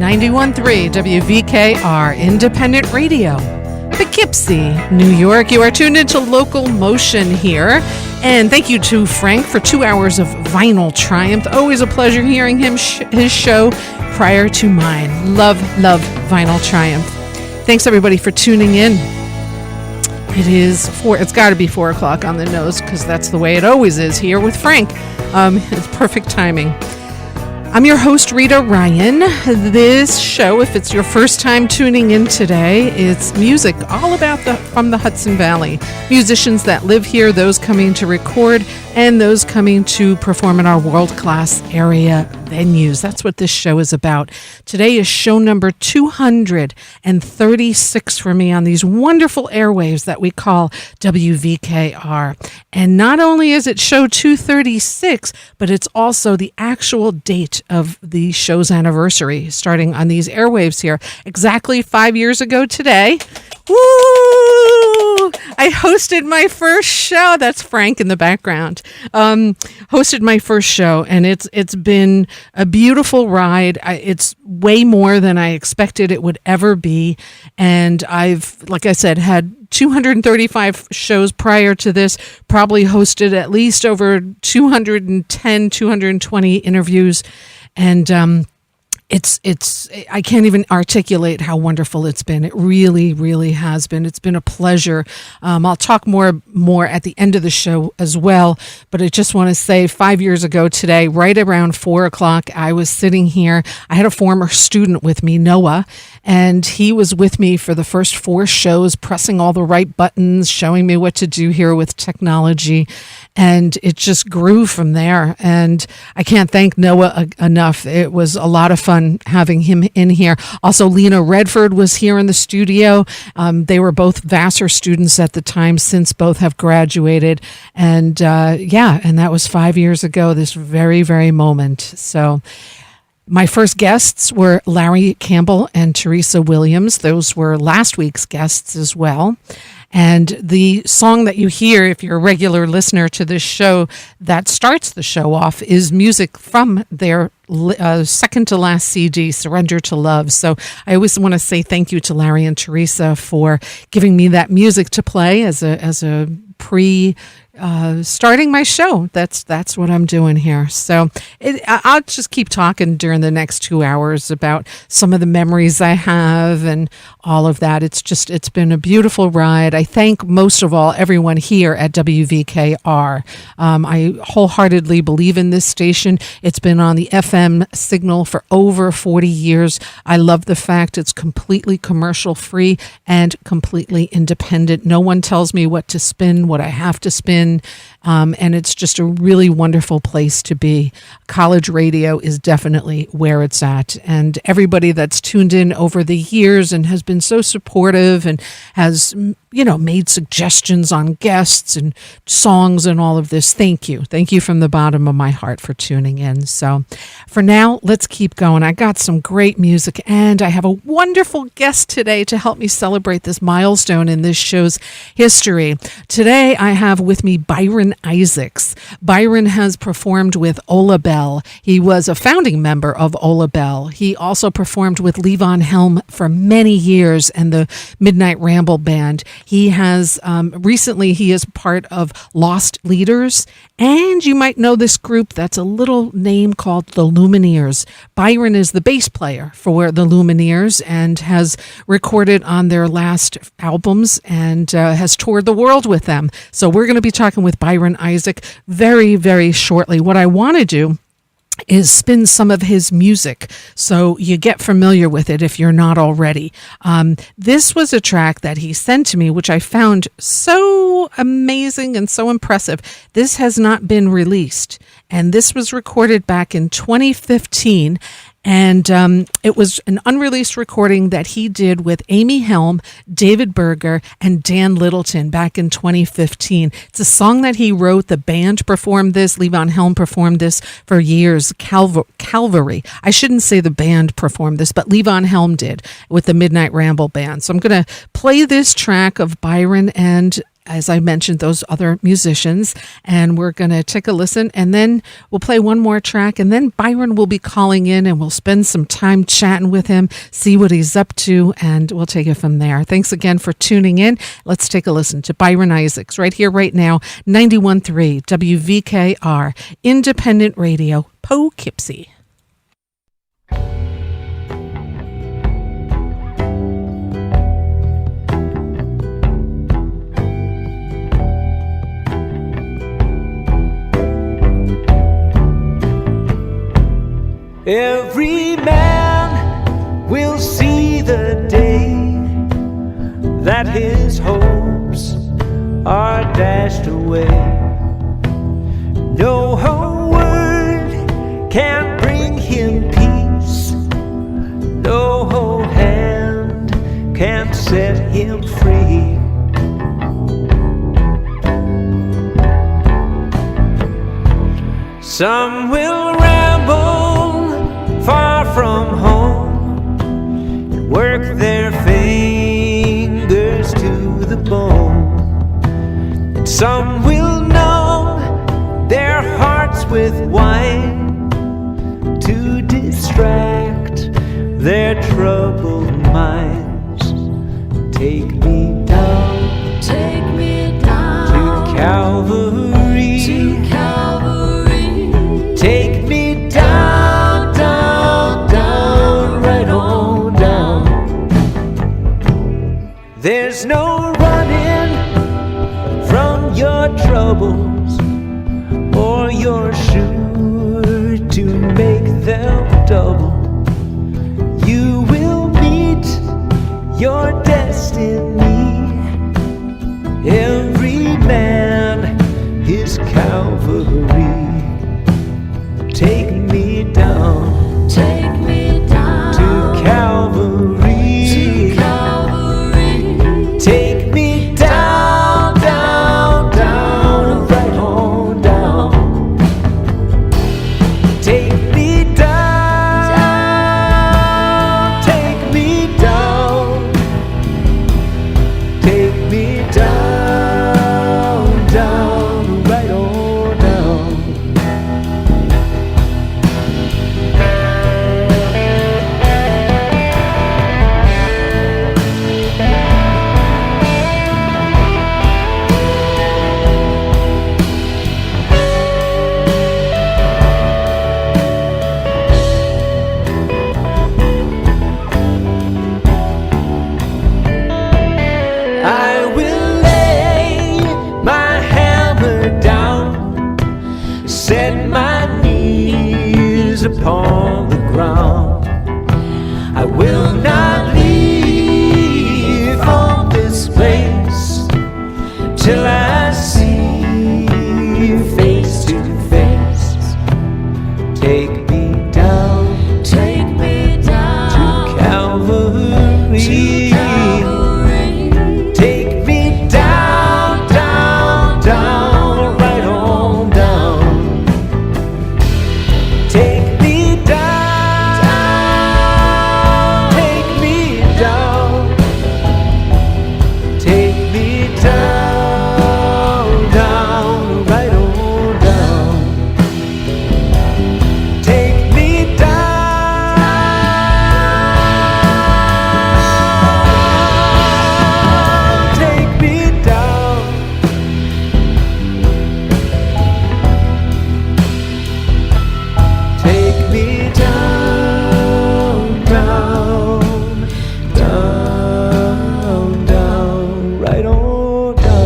91.3 WVKR Independent Radio, Poughkeepsie, New York. You are tuned into LocalMotion here. And thank you to Frank for 2 hours of Vinyl Triumph. Always a pleasure hearing his show prior to mine. Love Vinyl Triumph. Thanks everybody for tuning in. It's got to be 4 o'clock on the nose because that's the way it always is here with Frank. It's perfect timing. I'm your host, Rita Ryan. This show, if it's your first time tuning in today, it's music all about from the Hudson Valley. Musicians that live here, those coming to record, and those coming to perform in our world-class area venues. That's what this show is about. Today is show number 236 for me on these wonderful airwaves that we call WVKR. And not only is it show 236, but it's also the actual date of the show's anniversary, starting on these airwaves here. Exactly 5 years ago today. Woo! I hosted my first show. That's Frank in the background. Hosted my first show, and it's been a beautiful ride. It's way more than I expected it would ever be. And I've, like I said, had 235 shows prior to this, probably hosted at least over 210, 220 interviews. And I can't even articulate how wonderful it's been. It really, really has been. It's been a pleasure. I'll talk more at the end of the show as well, but I just want to say 5 years ago today, right around 4 o'clock, I was sitting here. I had a former student with me, Noah, and he was with me for the first 4 shows, pressing all the right buttons, showing me what to do here with technology, and it just grew from there. And I can't thank Noah enough. It was a lot of fun having him in here. Also, Lena Redford was here in the studio. They were both Vassar students at the time, since both have graduated. And and that was 5 years ago, this very, very moment. So my first guests were Larry Campbell and Teresa Williams. Those were last week's guests as well. And the song that you hear, if you're a regular listener to this show, that starts the show off is music from their second to last CD, Surrender to Love. So I always want to say thank you to Larry and Teresa for giving me that music to play as a pre starting my show. That's what I'm doing here. So I'll just keep talking during the next 2 hours about some of the memories I have and all of that. It's been a beautiful ride. I thank most of all everyone here at WVKR. I wholeheartedly believe in this station. It's been on the FM signal for over 40 years. I love the fact it's completely commercial free and completely independent. No one tells me what to spin, what I have to spin. And it's just a really wonderful place to be. College radio is definitely where it's at. And everybody that's tuned in over the years and has been so supportive and has, made suggestions on guests and songs and all of this. Thank you. Thank you from the bottom of my heart for tuning in. So for now, let's keep going. I got some great music, and I have a wonderful guest today to help me celebrate this milestone in this show's history. Today, I have with me Byron Isaacs. Byron has performed with Ola Bell. He was a founding member of Ola Bell. He also performed with Levon Helm for many years and the Midnight Ramble Band. He has recently he is part of Lost Leaders, and you might know this group that's a little name called the Lumineers. Byron is the bass player for the Lumineers and has recorded on their last albums and has toured the world with them. So we're going to be talking with Byron Isaac very, very shortly. What I want to do is spin some of his music so you get familiar with it if you're not already. This was a track that he sent to me, which I found so amazing and so impressive. This has not been released, and this was recorded back in 2015. And it was an unreleased recording that he did with Amy Helm, David Berger, and Dan Littleton back in 2015. It's a song that he wrote. The band performed this. Levon Helm performed this for years. Calvary. I shouldn't say the band performed this, but Levon Helm did with the Midnight Ramble Band. So I'm going to play this track of Byron and as I mentioned, those other musicians. And we're going to take a listen, and then we'll play one more track, and then Byron will be calling in, and we'll spend some time chatting with him, see what he's up to, and we'll take it from there. Thanks again for tuning in. Let's take a listen to Byron Isaacs right here, right now, 91.3 WVKR, Independent Radio, Poughkeepsie. Every man will see the day that his hopes are dashed away. No word can bring him peace, no hand can set him free. Some will ramble far from home and work their fingers to the bone, and some will numb their hearts with wine to distract their troubled minds. Take me down to Calvary, take me down, down, down, right on down. There's no running from your troubles, or you're sure to make them double. You will meet your destiny. Every man is Calvary. Take me down to Calvary, take me down, down, down, right on down. Take me down, take me down, take me down, down, right on down. I will lay my hammer down, set my knees upon the ground. I will not leave from this place till I see you face to face. Take me down to Calvary. Take me down, down, down, right on down. Take me down, take me down, take me down, down, right on down. Take me down, take me down. Take me down, down, down, down, right on down.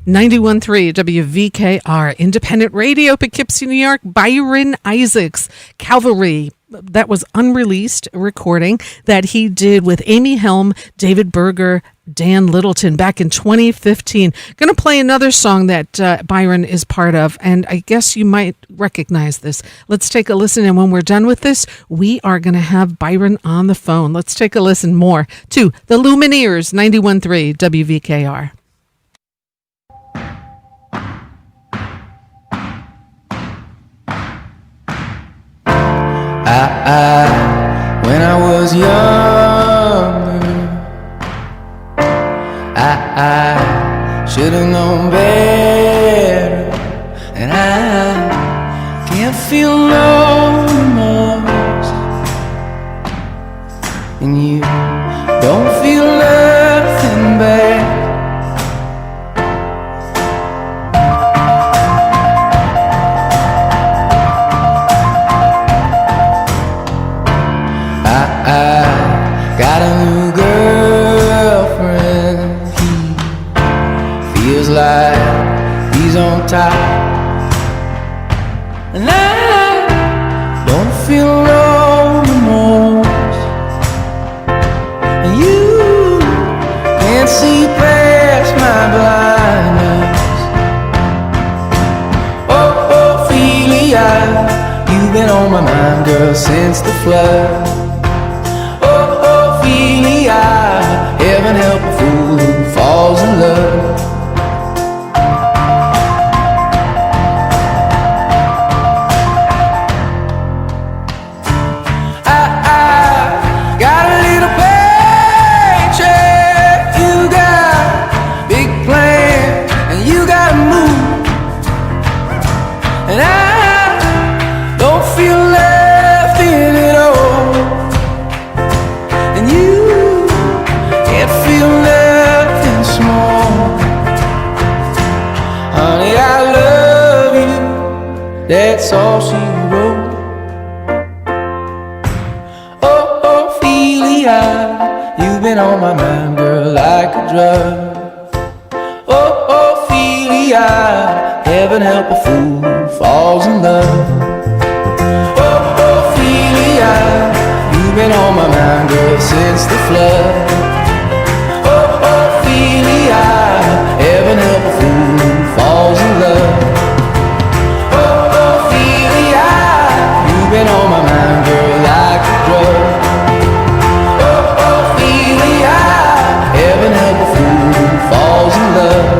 .3 WVKR, Independent Radio, Poughkeepsie, New York. Byron Isaacs, Calvary, that was unreleased recording that he did with Amy Helm, David Berger, Dan Littleton back in 2015. Going to play another song that Byron is part of, and I guess you might recognize this. Let's take a listen, and when we're done with this, we are going to have Byron on the phone. Let's take a listen more to the Lumineers, 91.3 WVKR. When I was younger, I should have known better, and I can't feel no remorse, and you don't feel nothing back. I got a new girlfriend. He feels like he's on top, and I don't feel no remorse. And you can't see past my blindness. Oh, Ophelia, you've been on my mind, girl, since the flood. Heaven help a fool who falls in love. I got a little paycheck. You got big plans, and you gotta move, and I don't feel left in it all. And you feel nothing small. Honey, I love you, that's all she wrote. Oh, Ophelia, you've been on my mind, girl, like a drug. Oh, Ophelia, heaven help a fool who falls in love. Oh, Ophelia, you've been on my mind, girl, since the flood. Heaven help a fool who falls in love. Oh, Ophelia, you've been on my mind, girl, like a drug. Oh, Ophelia, heaven help a fool who falls in love.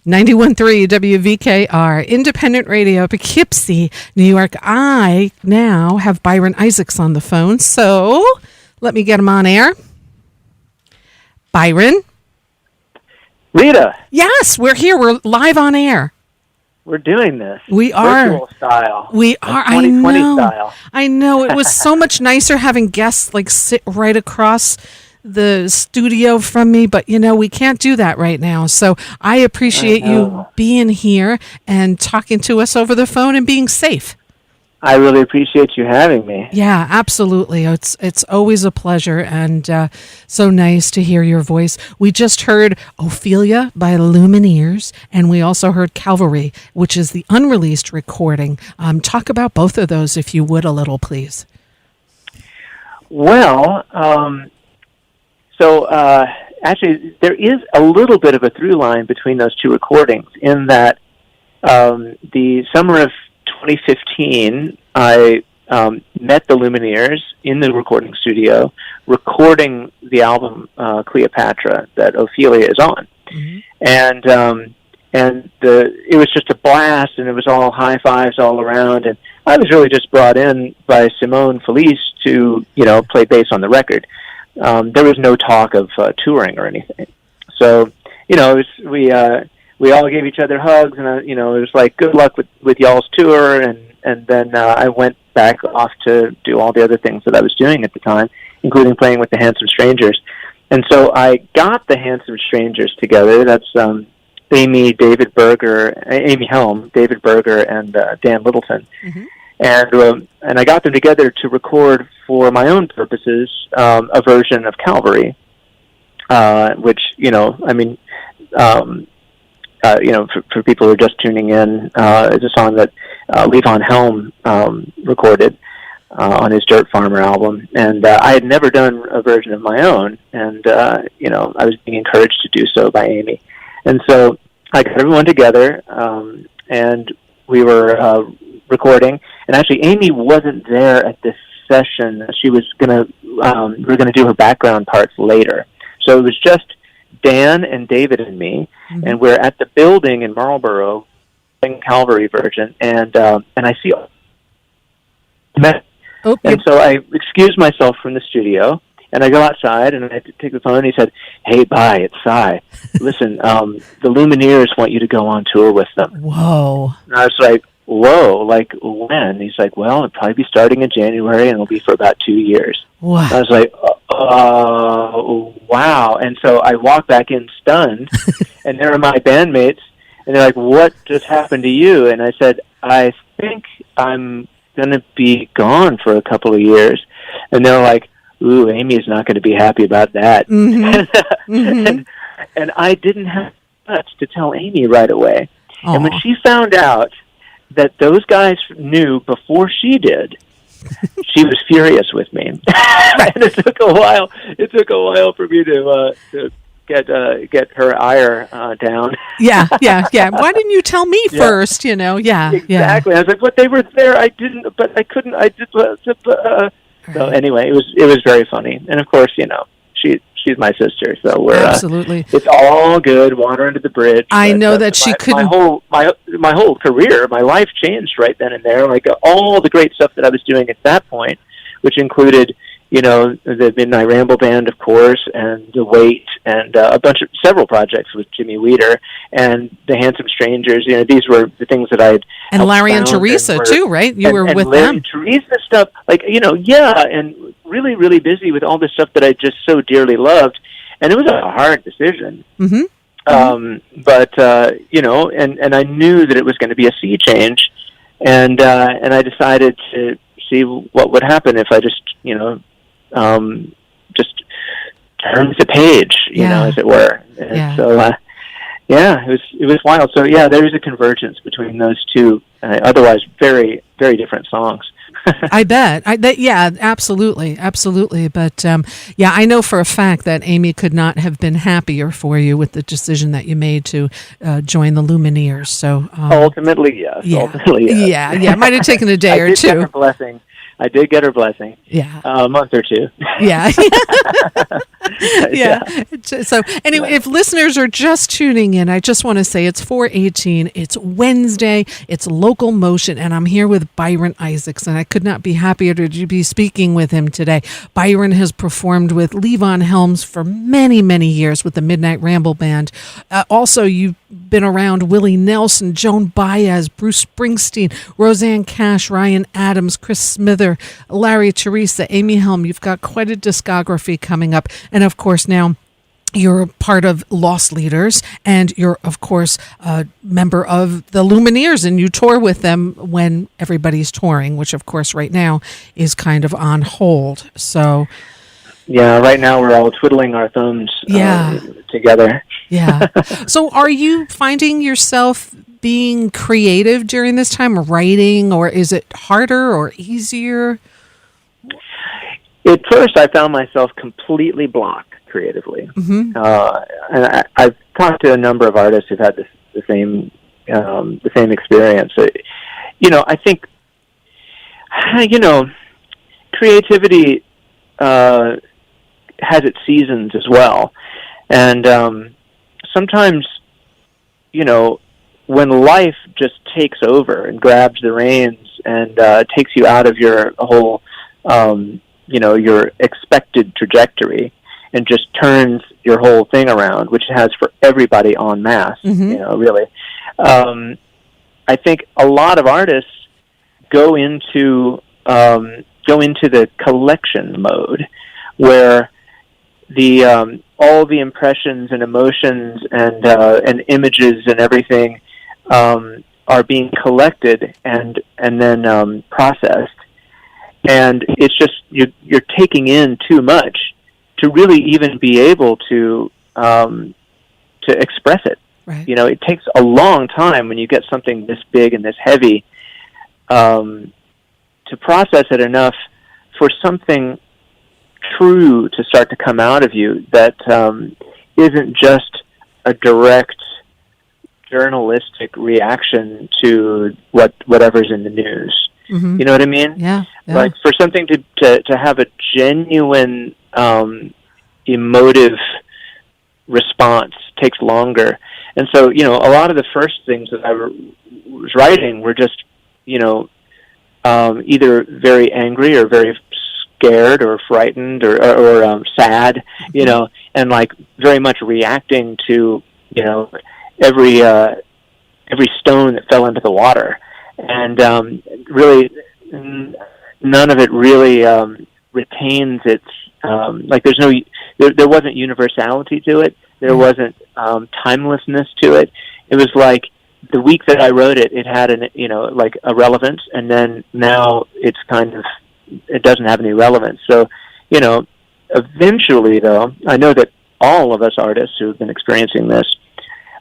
91.3 WVKR, independent radio, Poughkeepsie, New York. I now have Byron Isaacs on the phone, so let me get him on air. Byron? Rita. Yes, we're here. We're live on air. We're doing this. We are. Virtual style. We are. 2020 I know. style. I know. It was so much nicer having guests like sit right across the studio from me, but we can't do that right now. So I appreciate you being here and talking to us over the phone and being safe. I really appreciate you having me. Yeah, absolutely. It's always a pleasure, and so nice to hear your voice. We just heard Ophelia by Lumineers, and we also heard Calvary, which is the unreleased recording. Talk about both of those, if you would, a little, please. Well, actually, there is a little bit of a through line between those two recordings in that the summer of 2015, I met the Lumineers in the recording studio, recording the album Cleopatra that Ophelia is on, and it was just a blast, and it was all high fives all around, and I was really just brought in by Simone Felice to play bass on the record. There was no talk of touring or anything, so we all gave each other hugs, and it was like, good luck with y'all's tour, and then I went back off to do all the other things that I was doing at the time, including playing with the Handsome Strangers. And so I got the Handsome Strangers together. That's Amy Helm, David Berger, and Dan Littleton. And I got them together to record for my own purposes a version of Calvary, which for people who are just tuning in, is a song that Levon Helm recorded on his Dirt Farmer album, and I had never done a version of my own, and I was being encouraged to do so by Amy, and so I got everyone together, and we were recording, and actually Amy wasn't there at this session. She was we were gonna do her background parts later, so it was just Dan and David and me, and we're at the building in Marlborough, Calvary version, and I see. And so I excused myself from the studio, and I go outside, and I take the phone, and he said, "Hey, bye, it's Cy. Listen, the Lumineers want you to go on tour with them." Whoa. And I was like, whoa, like when? He's like, well, it'll probably be starting in January, and it'll be for about 2 years. Wow. I was like, wow. And so I walked back in stunned, and there are my bandmates, and they're like, what just happened to you? And I said, I think I'm going to be gone for a couple of years. And they're like, ooh, Amy's not going to be happy about that. And I didn't have much to tell Amy right away. Aww. And when she found out that those guys knew before she did, she was furious with me. And it took a while. It took a while for me to get her ire down. Yeah. Why didn't you tell me first? Yeah. Exactly. I was like, but they were there. I didn't, but I couldn't. I just. So anyway, it was very funny, and of course, she's my sister, so we're absolutely. It's all good. Water under the bridge. I know that she couldn't. My whole career, my life changed right then and there. Like all the great stuff that I was doing at that point, which included, the Midnight Ramble Band, of course, and The Wait, and several projects with Jimmy Weeder and The Handsome Strangers. These were the things that I had. And Larry and Teresa too, right? You were with Larry them. And Teresa stuff, and really, really busy with all the stuff that I just so dearly loved, and it was a hard decision. But and I knew that it was going to be a sea change, and I decided to see what would happen if I just turned the page, as it were. And so, it was wild. So there is a convergence between those two, otherwise very, very different songs. I bet. Absolutely. But I know for a fact that Amy could not have been happier for you with the decision that you made to join the Lumineers. So ultimately, yes. Yeah. Might have taken a day or two. Get her blessing. I did get her blessing. Yeah. A month or two. Yeah. So anyway, if listeners are just tuning in, I just want to say it's 4:18. It's Wednesday. It's LocalMotion, and I'm here with Byron Isaacs, and I could not be happier to be speaking with him today. Byron has performed with Levon Helms for many, many years with the Midnight Ramble Band. Also, you've been around Willie Nelson, Joan Baez, Bruce Springsteen, Roseanne Cash, Ryan Adams, Chris Smither, Larry, Teresa, Amy Helm. You've got quite a discography coming up. And of course, now you're part of Lost Leaders, and you're, of course, a member of the Lumineers, and you tour with them when everybody's touring, which, of course, right now is kind of on hold. So, yeah, right now we're all twiddling our thumbs together. Yeah. So are you finding yourself being creative during this time, writing, or is it harder or easier? At first, I found myself completely blocked creatively. And I've talked to a number of artists who've had the same experience. I think, creativity has its seasons as well. And sometimes, when life just takes over and grabs the reins and takes you out of your whole, your expected trajectory and just turns your whole thing around, which it has for everybody en masse, really. I think a lot of artists go into the collection mode where all the impressions and emotions and images and everything are being collected and then processed, and it's just you're taking in too much to really even be able to express it. Right. You know, it takes a long time when you get something this big and this heavy to process it enough for something true to start to come out of you that isn't just a direct journalistic reaction to whatever's in the news. Mm-hmm. You know what I mean? Yeah. Like for something to have a genuine emotive response takes longer. And so, you know, a lot of the first things that I was writing were just, you know, either very angry or very scared or frightened or sad, you know, and like very much reacting to, you know, every stone that fell into the water. And really, none of it really retains its, like there wasn't universality to it. There wasn't timelessness to it. It was like the week that I wrote it, it had like a relevance, and then now it's it doesn't have any relevance. So, you know, eventually though, I know that all of us artists who have been experiencing this,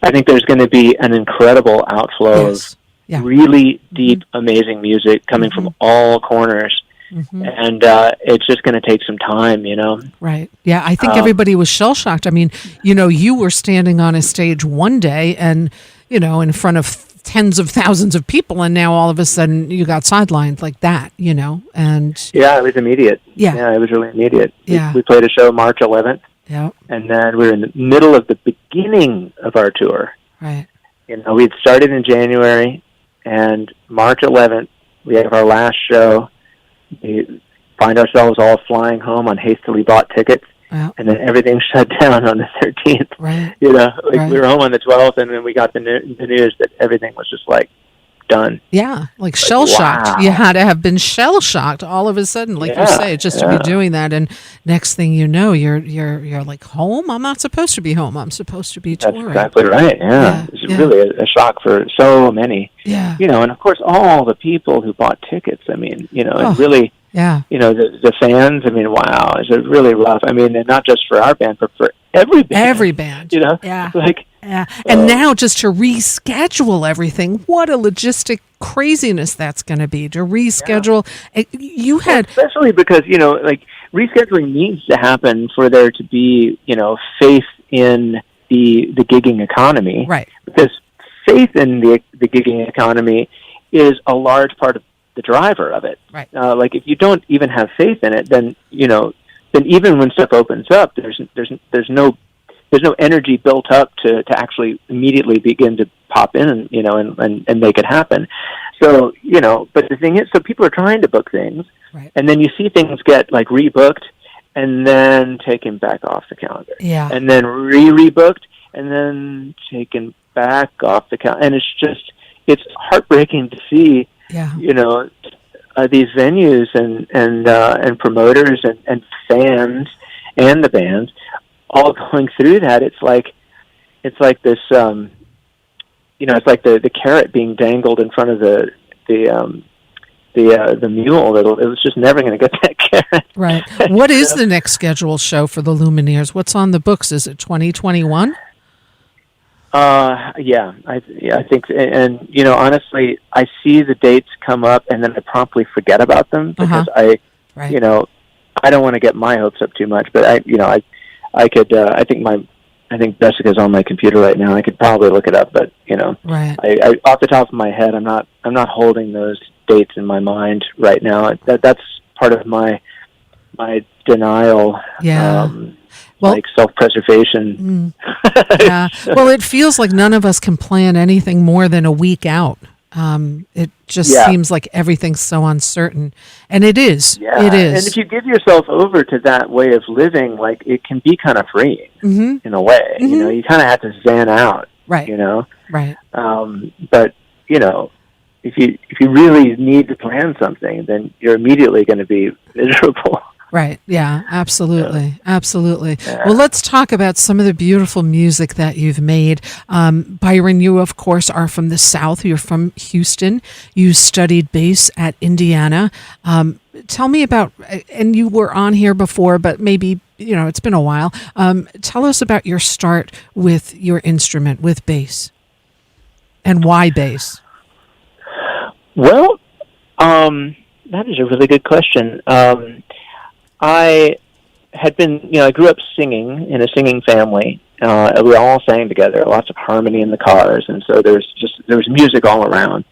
I think there's going to be an incredible outflow of really deep, amazing music coming from all corners. Mm-hmm. And it's just going to take some time, you know? Right. Yeah, I think everybody was shell-shocked. I mean, you know, you were standing on a stage one day and, you know, in front of tens of thousands of people, and now all of a sudden you got sidelined like that, you know? And yeah, it was immediate. Yeah. It was really immediate. Yeah. We played a show March 11th. Yeah. And then we were in the middle of the beginning of our tour. Right. You know, we had started in January, and March 11th, we have our last show. We find ourselves all flying home on hastily bought tickets, and then everything shut down on the 13th. Right. You know, like we were home on the 12th, and then we got the news that everything was just like done. Yeah, like shell-shocked. Wow. You had to have been shell-shocked all of a sudden, like you say, just to be doing that. And next thing you know, you're like, home? I'm not supposed to be home. I'm supposed to be touring. That's exactly right, It's really a shock for so many. Yeah. You know, and of course, all the people who bought tickets, I mean, you know, and really, you know, the fans, I mean, wow, it's really rough. I mean, and not just for our band, but for every band. Every band. You know? Yeah. Like, yeah. And now just to reschedule everything, what a logistic craziness that's going to be to reschedule. You had... Especially because, you know, like rescheduling needs to happen for there to be, you know, faith in the gigging economy. Right. Because faith in the gigging economy is a large part of the driver of it. Right. Like if you don't even have faith in it, then, you know, then even when stuff opens up, there's no energy built up to actually immediately begin to pop in and, you know, and make it happen. So, you know, but the thing is, so people are trying to book things, and then you see things get like rebooked and then taken back off the calendar. Yeah. And then rebooked and then taken back off the calendar. And it's heartbreaking to see, you know, these venues and promoters and fans and the bands all going through that. It's like this, you know, it's like the carrot being dangled in front of the mule. It was just never going to get that carrot. Right. What is the next scheduled show for the Lumineers? What's on the books? Is it 2021? I think, and you know, honestly, I see the dates come up and then I promptly forget about them because you know, I don't want to get my hopes up too much, but I think Jessica's on my computer right now. I could probably look it up, but you know, I off the top of my head, I'm not holding those dates in my mind right now. That's part of my denial. Yeah. Like self-preservation. Yeah. Well, it feels like none of us can plan anything more than a week out. It just seems like everything's so uncertain. And it is. Yeah. It is. And if you give yourself over to that way of living, like it can be kind of freeing in a way. You know, you kind of have to zen out. Right. You know? Right. But, you know, if you really need to plan something, then you're immediately going to be miserable. Right. Yeah, absolutely. Absolutely. Yeah. Well, let's talk about some of the beautiful music that you've made. Byron, you, of course, are from the South. You're from Houston. You studied bass at Indiana. Tell me about, and you were on here before, but maybe, it's been a while. Tell us about your start with your instrument, with bass, and why bass? Well, that is a really good question. I had been, I grew up singing in a singing family. We all sang together, lots of harmony in the cars, and so there was music all around.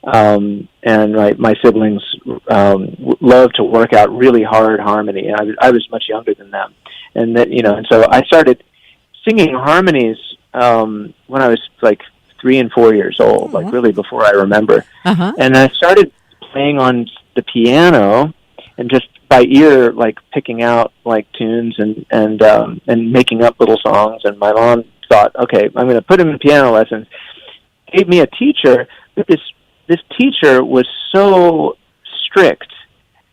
And my siblings loved to work out really hard harmony. I was much younger than them, and that and so I started singing harmonies when I was like 3 and 4 years old, like really before I remember. And I started playing on the piano and just by ear, like picking out like tunes and making up little songs. And my mom thought, okay, I'm going to put him in piano lessons. Gave me a teacher, but this teacher was so strict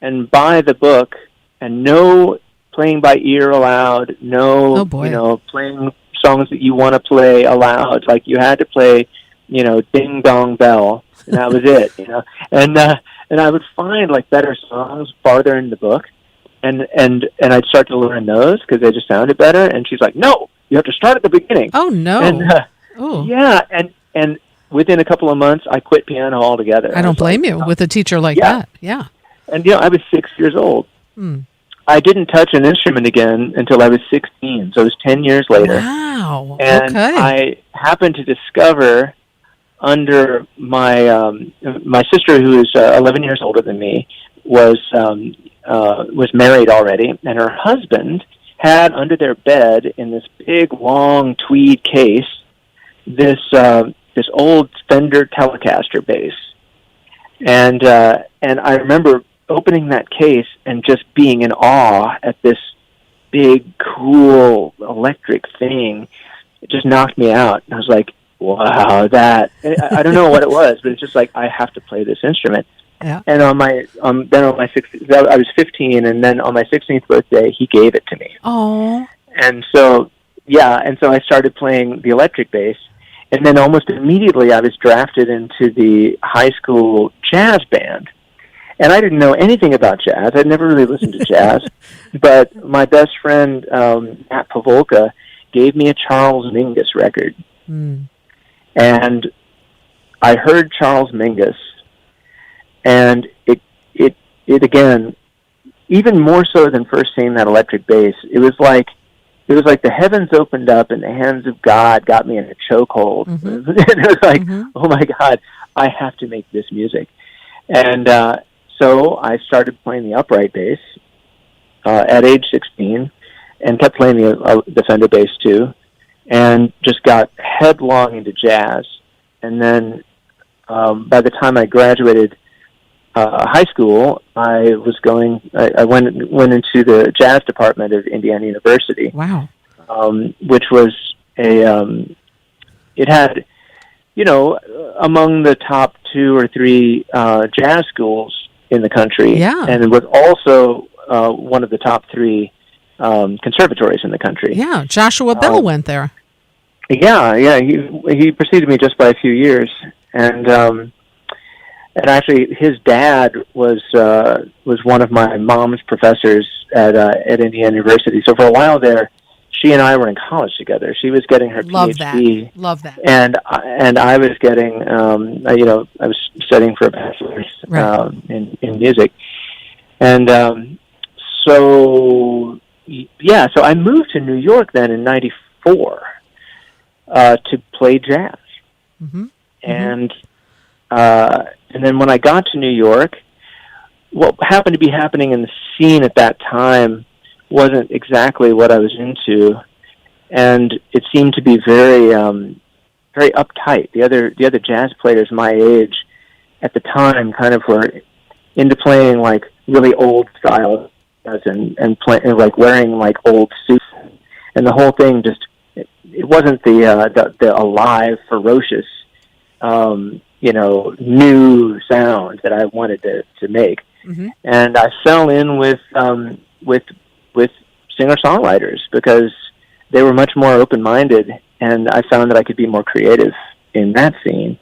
and by the book, and no playing by ear allowed. No, playing songs that you want to play allowed. Like you had to play, Ding Dong Bell, and that was it. And I would find like better songs farther in the book, and I'd start to learn those because they just sounded better. And she's like, "No, you have to start at the beginning." Oh no! And yeah, and within a couple of months, I quit piano altogether. I don't blame you with a teacher like that. Yeah. And I was 6 years old. I didn't touch an instrument again until I was 16. So it was 10 years later. Wow. And I happened to discover under my sister, who is 11 years older than me, was married already, and her husband had under their bed in this big long tweed case this old Fender Telecaster bass, and I remember opening that case and just being in awe at this big, cool electric thing. It just knocked me out. I was like, wow, that, I don't know what it was, but it's just like, I have to play this instrument. Yeah. And on my 16th, I was 15, and then on my 16th birthday, he gave it to me. Oh. And so I started playing the electric bass, and then almost immediately I was drafted into the high school jazz band. And I didn't know anything about jazz. I'd never really listened to jazz. But my best friend, Matt Pavolka, gave me a Charles Mingus record. And I heard Charles Mingus, and it again, even more so than first seeing that electric bass, it was like the heavens opened up and the hands of God got me in a chokehold. And it was like, oh my God, I have to make this music. And so I started playing the upright bass at age 16, and kept playing the Fender bass too, and just got headlong into jazz. And then by the time I graduated high school, I went into the jazz department of Indiana University. Wow. Which was it had, among the top 2 or 3 jazz schools in the country. Yeah. And it was also one of the top 3 conservatories in the country. Yeah, Joshua Bell went there. Yeah, he preceded me just by a few years, and actually his dad was one of my mom's professors at Indiana University. So for a while there, she and I were in college together. She was getting her PhD. Love that. And I was getting I was studying for a bachelor's in music, and so I moved to New York then in '94 to play jazz, and then when I got to New York, what happened to be happening in the scene at that time wasn't exactly what I was into, and it seemed to be very very uptight. The other jazz players my age at the time kind of were into playing like really old style and like wearing like old suits, and the whole thing just it wasn't the alive, ferocious new sound that I wanted to make. And I fell in with with singer-songwriters because they were much more open-minded, and I found that I could be more creative in that scene.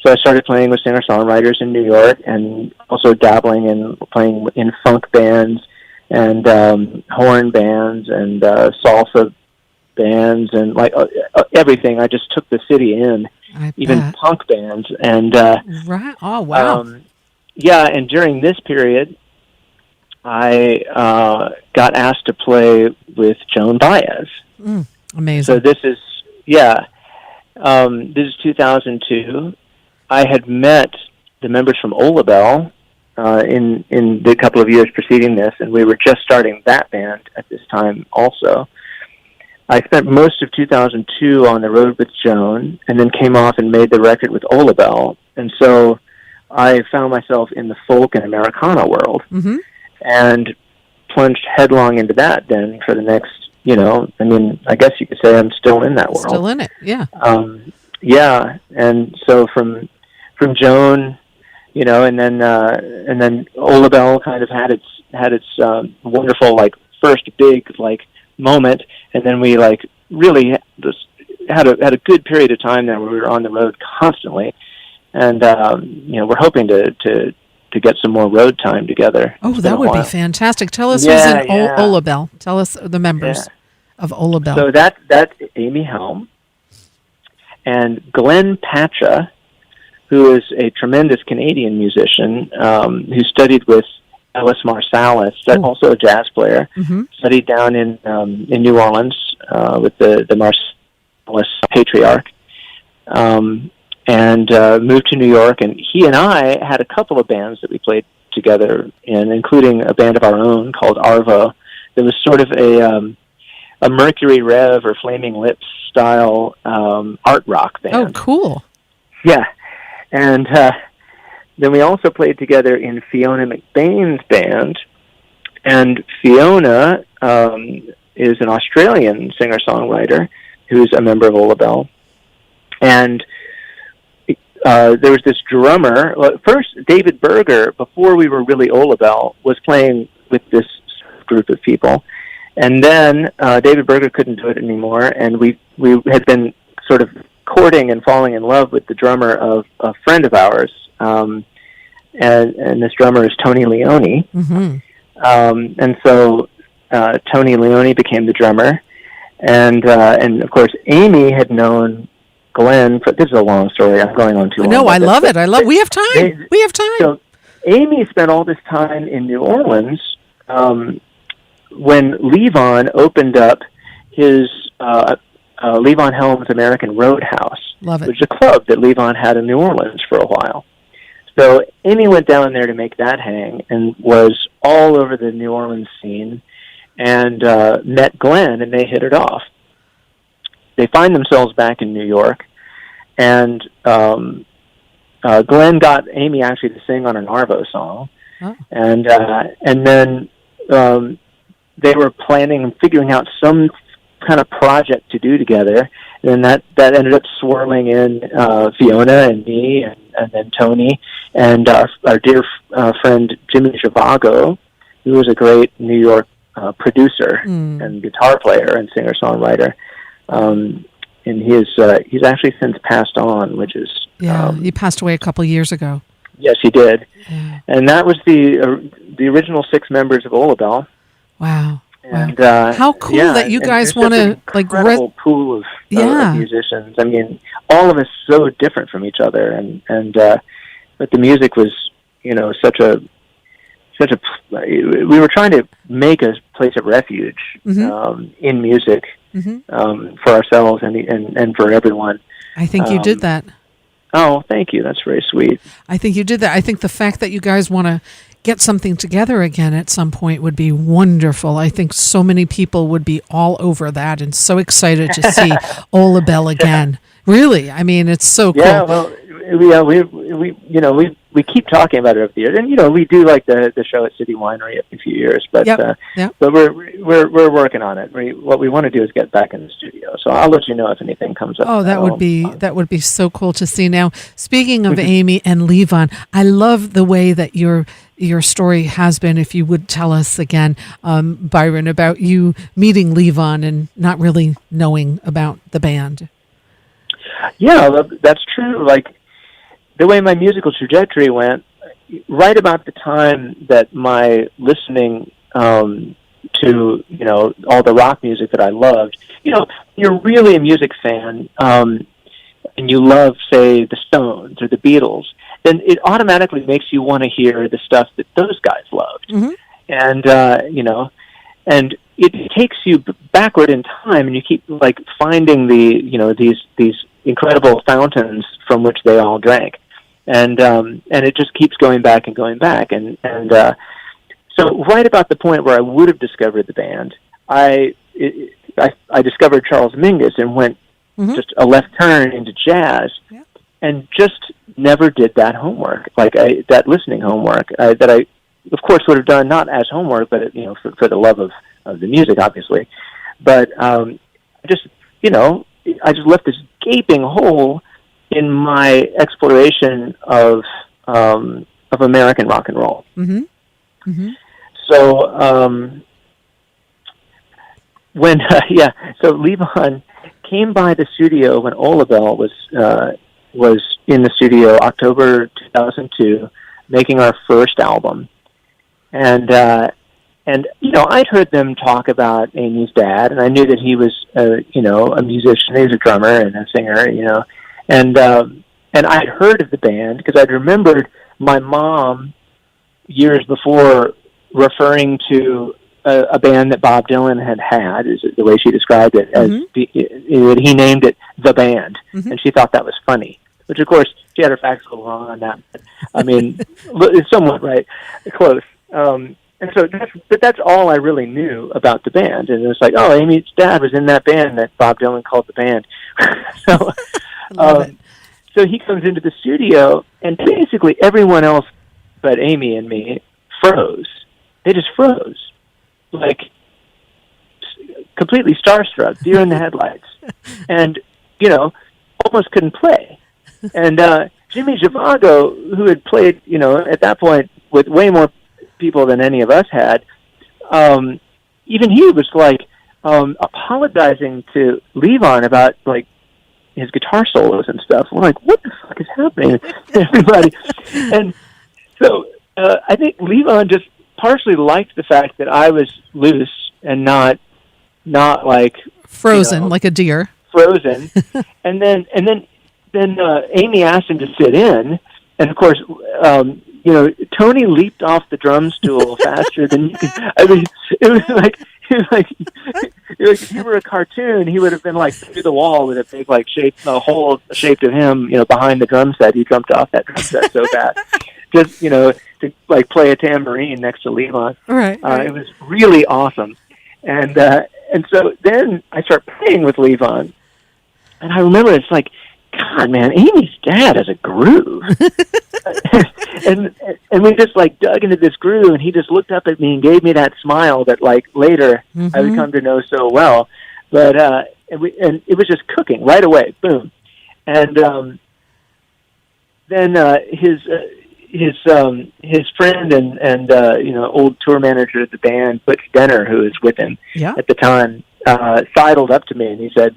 So I started playing with singer-songwriters in New York, and also dabbling in playing in funk bands and horn bands and salsa bands and like everything. I just took the city in, even punk bands. And right. Oh, wow. Yeah, and during this period, I got asked to play with Joan Baez. Amazing. So this is 2002. I had met the members from Olabelle in the couple of years preceding this, and we were just starting that band at this time also. I spent most of 2002 on the road with Joan, and then came off and made the record with Olabelle. And so I found myself in the folk and Americana world, and plunged headlong into that then for the next, I guess you could say I'm still in that world. Still in it, yeah. Yeah, and so from Joan, and then Olabelle kind of had its wonderful first big moment, and then we really just had a good period of time there where we were on the road constantly, and we're hoping to get some more road time together. Oh, that would be fantastic. Tell us who's in Olabelle. Tell us the members of Olabelle. So that's Amy Helm and Glenn Pacha, who is a tremendous Canadian musician who studied with Ellis Marsalis, also a jazz player, studied down in New Orleans with the Marsalis patriarch, and moved to New York. And he and I had a couple of bands that we played together in, including a band of our own called Arvo. It was sort of a Mercury Rev or Flaming Lips style art rock band. Oh, cool. Yeah. And then we also played together in Fiona McBain's band. And Fiona is an Australian singer-songwriter who's a member of Olabelle. And there was this drummer. First, David Berger, before we were really Olabelle, was playing with this group of people. And then David Berger couldn't do it anymore, and we had been sort of courting and falling in love with the drummer of a friend of ours, and this drummer is Tony Leone. And so Tony Leone became the drummer, and of course Amy had known Glenn. This is a long story. I'm going on too long. No, I love it. We have time. We have time. So Amy spent all this time in New Orleans when Levon opened up his Levon Helm's American Roadhouse. Love it. Which is a club that Levon had in New Orleans for a while. So Amy went down there to make that hang and was all over the New Orleans scene and met Glenn, and they hit it off. They find themselves back in New York, and Glenn got Amy actually to sing on an Arvo song, and then they were planning and figuring out some kind of project to do together, and that ended up swirling in Fiona and me, and then Tony, and our dear friend Jimmy Zhivago, who was a great New York producer and guitar player and singer-songwriter. And he's actually since passed on, which is... he passed away a couple of years ago. Yes, he did. Yeah. And that was the original 6 members of Olabelle. Wow. And how cool that you guys want to incredible pool of musicians. I mean, all of us so different from each other, and but the music was, such a we were trying to make a place of refuge in music for ourselves and for everyone. I think you did that. Oh, thank you. That's very sweet. I think you did that. I think the fact that you guys want to get something together again at some point would be wonderful. I think so many people would be all over that and so excited to see Olabelle again. Really, I mean, it's so cool. Yeah, well, we keep talking about it over the years, and we do like the show at City Winery every few years, but but we're working on it. What we want to do is get back in the studio. So I'll let you know if anything comes up. Oh, that would be so cool to see. Now, speaking of Amy and Levon, I love the way that you're your story has been, if you would tell us again, Byron, about you meeting Levon and not really knowing about the band. Yeah, that's true. Like, the way my musical trajectory went, right about the time that my listening to, all the rock music that I loved, you're really a music fan, and you love, say, the Stones or the Beatles, then it automatically makes you want to hear the stuff that those guys loved. Mm-hmm. And, and it takes you backward in time, and you keep, like, finding these incredible fountains from which they all drank. And it just keeps going back and going back. And so right about the point where I would have discovered the band, I discovered Charles Mingus and went just a left turn into jazz, and just never did that homework, that listening homework that I, of course, would have done not as homework, but for the love of the music, obviously. But I just left this gaping hole in my exploration of American rock and roll. Mm-hmm. Mm-hmm. So so Levon came by the studio when Olabelle was in the studio, October 2002, making our first album, and I'd heard them talk about Amy's dad, and I knew that he was a musician, he was a drummer and a singer, and I'd heard of the band because I'd remembered my mom years before referring to a band that Bob Dylan had, is the way she described it, as he named it The Band, and she thought that was funny, which of course she had her facts a little wrong on that. But, I mean, it's somewhat right, close. And so that's all I really knew about the band, and it was like, oh, Amy's dad was in that band that Bob Dylan called The Band. So he comes into the studio, and basically everyone else but Amy and me froze. They just froze. Like, completely starstruck, deer in the headlights. And, almost couldn't play. And Jimmy Zhivago, who had played, at that point with way more people than any of us had, even he was, like, apologizing to Levon about, like, his guitar solos and stuff. We're like, what the fuck is happening to everybody? And so I think Levon just partially liked the fact that I was loose and not like frozen, like a deer. Frozen. and then Amy asked him to sit in, and of course, Tony leaped off the drum stool faster than you could. I mean, it was like if he were a cartoon, he would have been like through the wall with a big hole shaped of him, behind the drum set. He jumped off that drum set so fast, just to like play a tambourine next to Levon. Right. It was really awesome, and so then I start playing with Levon, and I remember it's like, God, man, Amy's dad has a groove. and we just like dug into this groove, and he just looked up at me and gave me that smile that like later I would come to know so well. But and it was just cooking right away, boom. And then his friend and old tour manager of the band, Butch Denner, who was with him at the time, sidled up to me and he said,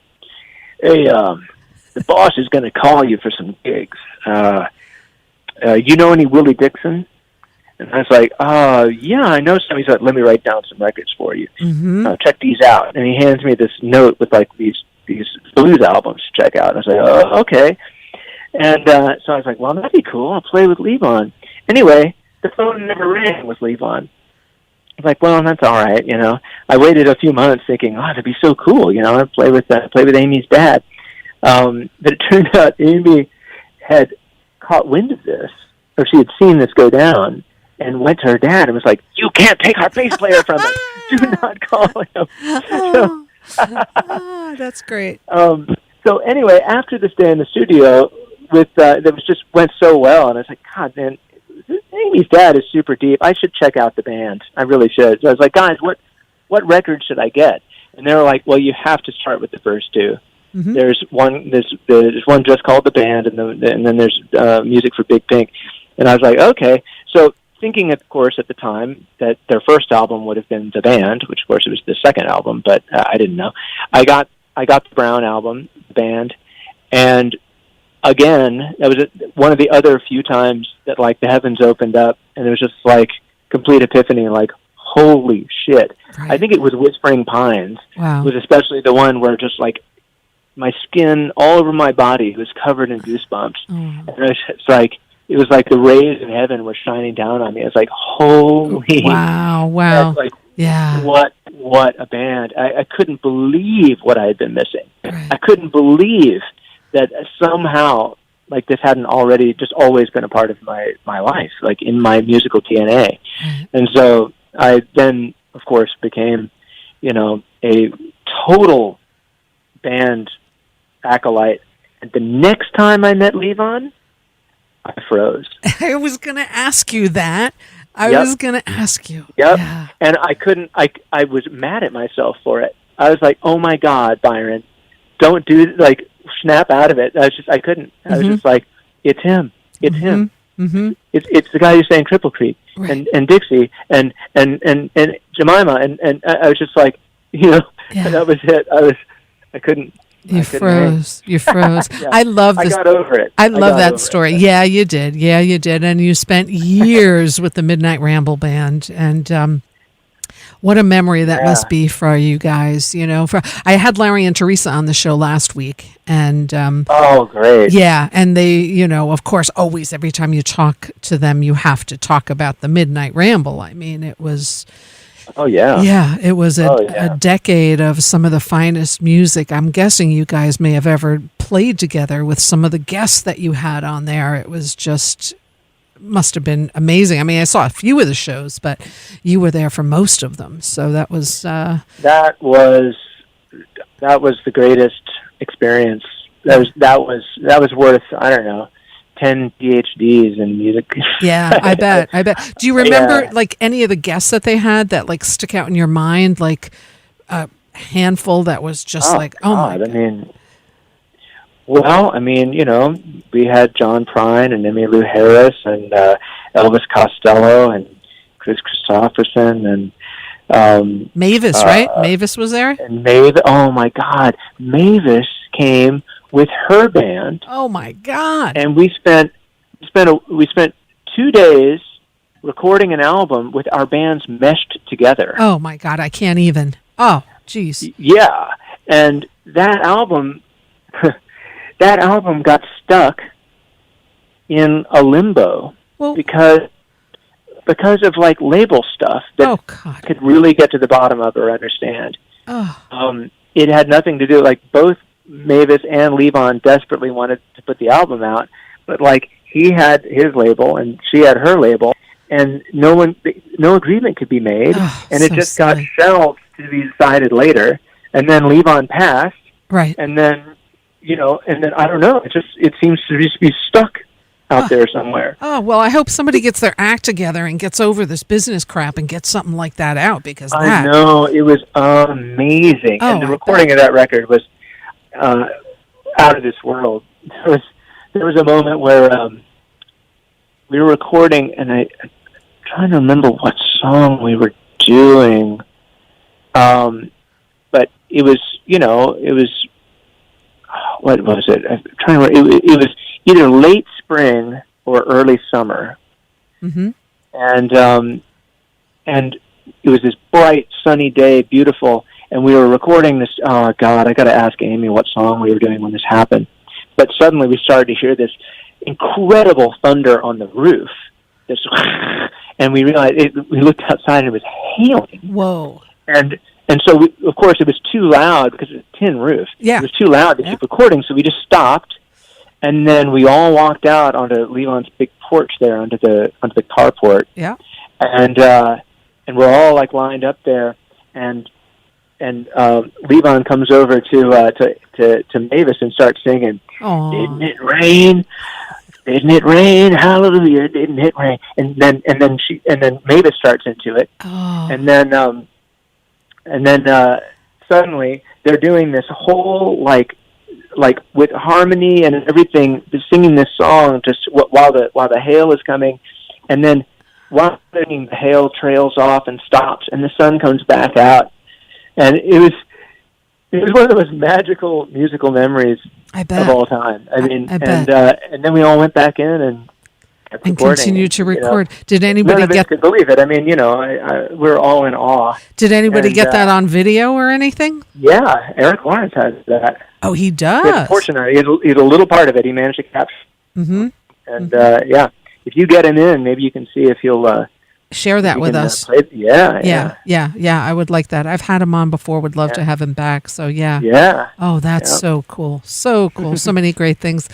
"Hey, the boss is going to call you for some gigs. You know any Willie Dixon?" And I was like, yeah, I know some. He's like, "Let me write down some records for you. Check these out." And he hands me this note with like these blues albums to check out. And I was like, "Oh, okay." And so I was like, "Well, that'd be cool. I'll play with Levon." Anyway, the phone never rang with Levon. I was like, "Well, that's all right." I waited a few months thinking, "Oh, that'd be so cool." I'd play with Amy's dad. But it turned out Amy had caught wind of this, or she had seen this go down, and went to her dad and was like, "You can't take our bass player from us. Do not call him." That's great. So anyway, after this day in the studio, that was just went so well, and I was like, "God, man, Amy's dad is super deep. I should check out the band. I really should." So I was like, "Guys, what record should I get?" And they were like, "Well, you have to start with the first two. There's one just called The Band, and then there's music for Big Pink." And I was like, "Okay." So thinking, of course, at the time that their first album would have been The Band, which, of course, it was the second album, but I didn't know. I got the Brown album, The Band, and again, that was one of the other few times that, like, the heavens opened up, and it was just, like, complete epiphany, like, holy shit. Right. I think it was Whispering Pines. Wow. Was especially the one where just, like, my skin all over my body was covered in goosebumps. And it was like the rays of heaven were shining down on me. It's like, holy. Wow. Like, yeah. What a band. I couldn't believe what I had been missing. Right. I couldn't believe that somehow, like, this hadn't already just always been a part of my life, like, in my musical DNA. Right. And so I then, of course, became, a total band acolyte. And the next time I met Levon, I froze. I was going to ask you that. I Yep. was going to ask you. Yep. Yeah. And I couldn't, I was mad at myself for it. I was like, oh my God, Byron, don't do, like, snap out of it. I couldn't. I was just like, it's him. It's him. Mm-hmm. It's the guy who's saying Triple Creek Right. and Dixie and Jemima. And I was just like, Yeah. that was it. I couldn't. You I couldn't hang. froze. You froze. Yeah. I love this. I got over it. I love got that over story. it. Yeah, you did. Yeah, you did. And you spent years with the Midnight Ramble Band. And what a memory that must be for you guys. I had Larry and Teresa on the show last week. And Oh, great. yeah, and they, of course, always, every time you talk to them, you have to talk about the Midnight Ramble. I mean, it was... Oh, yeah. Yeah, it was a yeah. decade of some of the finest music I'm guessing you guys may have ever played together with some of the guests that you had on there. It was just, must have been amazing. I mean, I saw a few of the shows, but you were there for most of them. So that was... That was the greatest experience. That was worth, I don't know, 10 PhDs in music. Yeah, I bet. Do you remember like any of the guests that they had that like stick out in your mind, like a handful that was just my God. We had John Prine and Emmylou Harris and Elvis Costello and Chris Christopherson and Mavis, right? Mavis was there? And oh my God. Mavis came with her band. Oh my God. And we spent 2 days recording an album with our bands meshed together. Oh my God, I can't even. Oh, geez. Yeah. And that album got stuck in a limbo because of like label stuff that could really get to the bottom of or understand. Oh. It had nothing to do, like, both Mavis and Levon desperately wanted to put the album out, but like he had his label and she had her label, and no agreement could be made, and it just got shelved to be decided later. And then Levon passed, right? And then I don't know. It seems to just be stuck out there somewhere. Oh well, I hope somebody gets their act together and gets over this business crap and gets something like that out, because I know it was amazing, and the recording of that record was out of this world. There was a moment where we were recording, and I'm trying to remember what song we were doing, but it was what was it? I'm trying to remember. It was either late spring or early summer, and it was this bright sunny day, beautiful. And we were recording this, oh, God, I got to ask Amy what song we were doing when this happened. But suddenly we started to hear this incredible thunder on the roof. And we realized, we looked outside and it was hailing. Whoa. And so, of course, it was too loud because it's a tin roof. Yeah. It was too loud to keep recording, so we just stopped. And then we all walked out onto Levon's big porch there, onto the carport. Yeah. And we're all, like, lined up there. And Levon comes over to Mavis and starts singing, Aww. "Didn't it rain? Didn't it rain? Hallelujah! Didn't it rain?" And then Mavis starts into it, and then suddenly they're doing this whole like with harmony and everything, singing this song just while the hail is coming, and then watching the hail trails off and stops, and the sun comes back out, and it was one of the most magical musical memories of all time. I mean, and then we all went back in and continued to record. Did none anybody of us could believe it. I mean, we're all in awe. Did anybody get that on video or anything? Yeah, Eric Lawrence has that. Oh, he does. He's a portion of it. He's a little part of it. He managed to capture. Mm-hmm. And if you get him in, maybe you can see if he'll share that with us. Yeah. I would like that. I've had him on before. Would love to have him back. So yeah. Yeah. Oh, that's so cool. So cool. So many great things.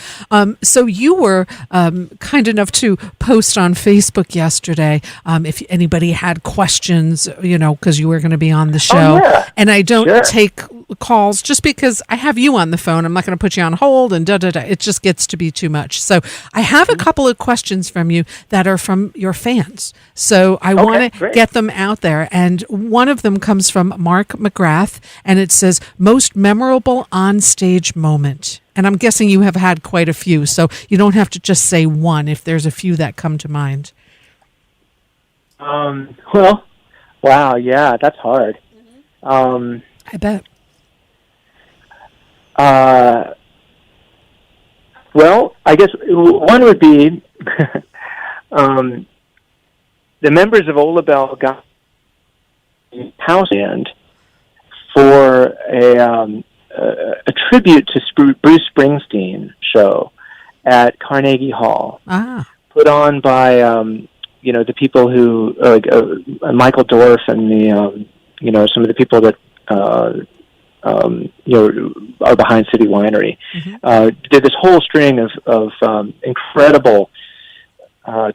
So you were kind enough to post on Facebook yesterday. If anybody had questions, because you were going to be on the show, and I don't take calls just because I have you on the phone. I'm not going to put you on hold and It just gets to be too much. So I have a couple of questions from you that are from your fans. So I want to get them out there. And one of them comes from Mark McGrath, and it says, most memorable on-stage moment. And I'm guessing you have had quite a few, so you don't have to just say one if there's a few that come to mind. Well, wow, yeah, that's hard. I bet. Well, I guess one would be the members of Ola Bell got a house band for a tribute to Bruce Springsteen show at Carnegie Hall. Put on by the people who Michael Dorff and the some of the people that are behind City Winery. Did this whole string of incredible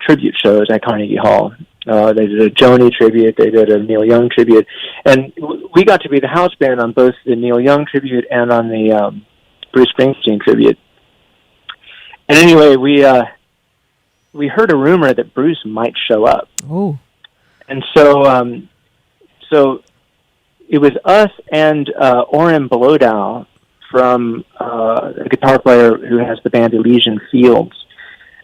tribute shows at Carnegie Hall. They did a Joni tribute, they did a Neil Young tribute, and we got to be the house band on both the Neil Young tribute and on the Bruce Springsteen tribute. And anyway, we heard a rumor that Bruce might show up. Oh. And so it was us and Orrin Blodow from a guitar player who has the band Elysian Fields,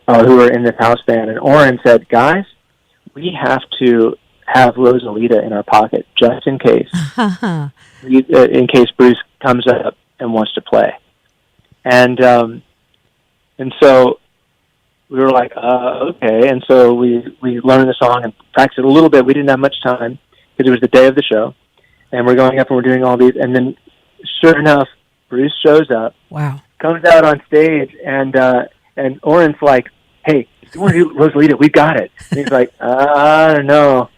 who were in this house band. And Orrin said, guys, we have to have Rosalita in our pocket just in case, in case Bruce comes up and wants to play. And so we were like, okay. And so we learned the song and practiced it a little bit. We didn't have much time because it was the day of the show. And we're going up and we're doing all these. And then, sure enough, Bruce shows up. Wow. Comes out on stage, and Orrin's like, hey, you want to do Rosalita? We got it. And he's like, I don't know.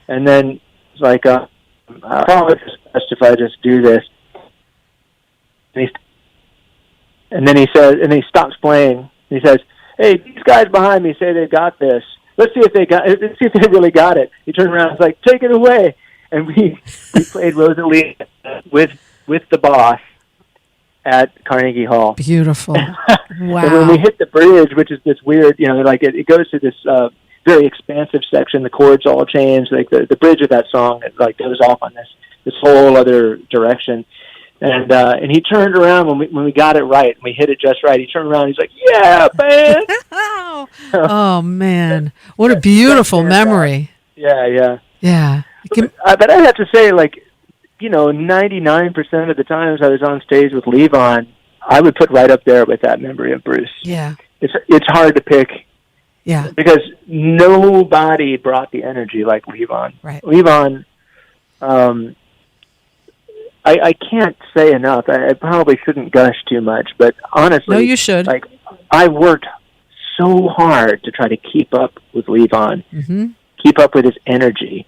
And then he's like, I probably it's best if I just do this. And then he says, and then he stops playing. And he says, hey, these guys behind me say they got this. Let's see if they really got it. He turned around and was like, take it away. And we played Rosalita with the boss at Carnegie Hall. Beautiful. Wow. And when we hit the bridge, which is this weird, it goes to this very expansive section. The chords all change. Like the bridge of that song, it goes off on this whole other direction. And he turned around when we got it right, and we hit it just right. He turned around, he's like, yeah, man. Oh, man. What a beautiful memory. Yeah. Yeah. But I have to say, 99% of the times I was on stage with Levon, I would put right up there with that memory of Bruce. Yeah. It's hard to pick. Yeah. Because nobody brought the energy like Levon. Right. Levon, I can't say enough. I probably shouldn't gush too much, but honestly, no, you should. I worked so hard to try to keep up with Levon, keep up with his energy.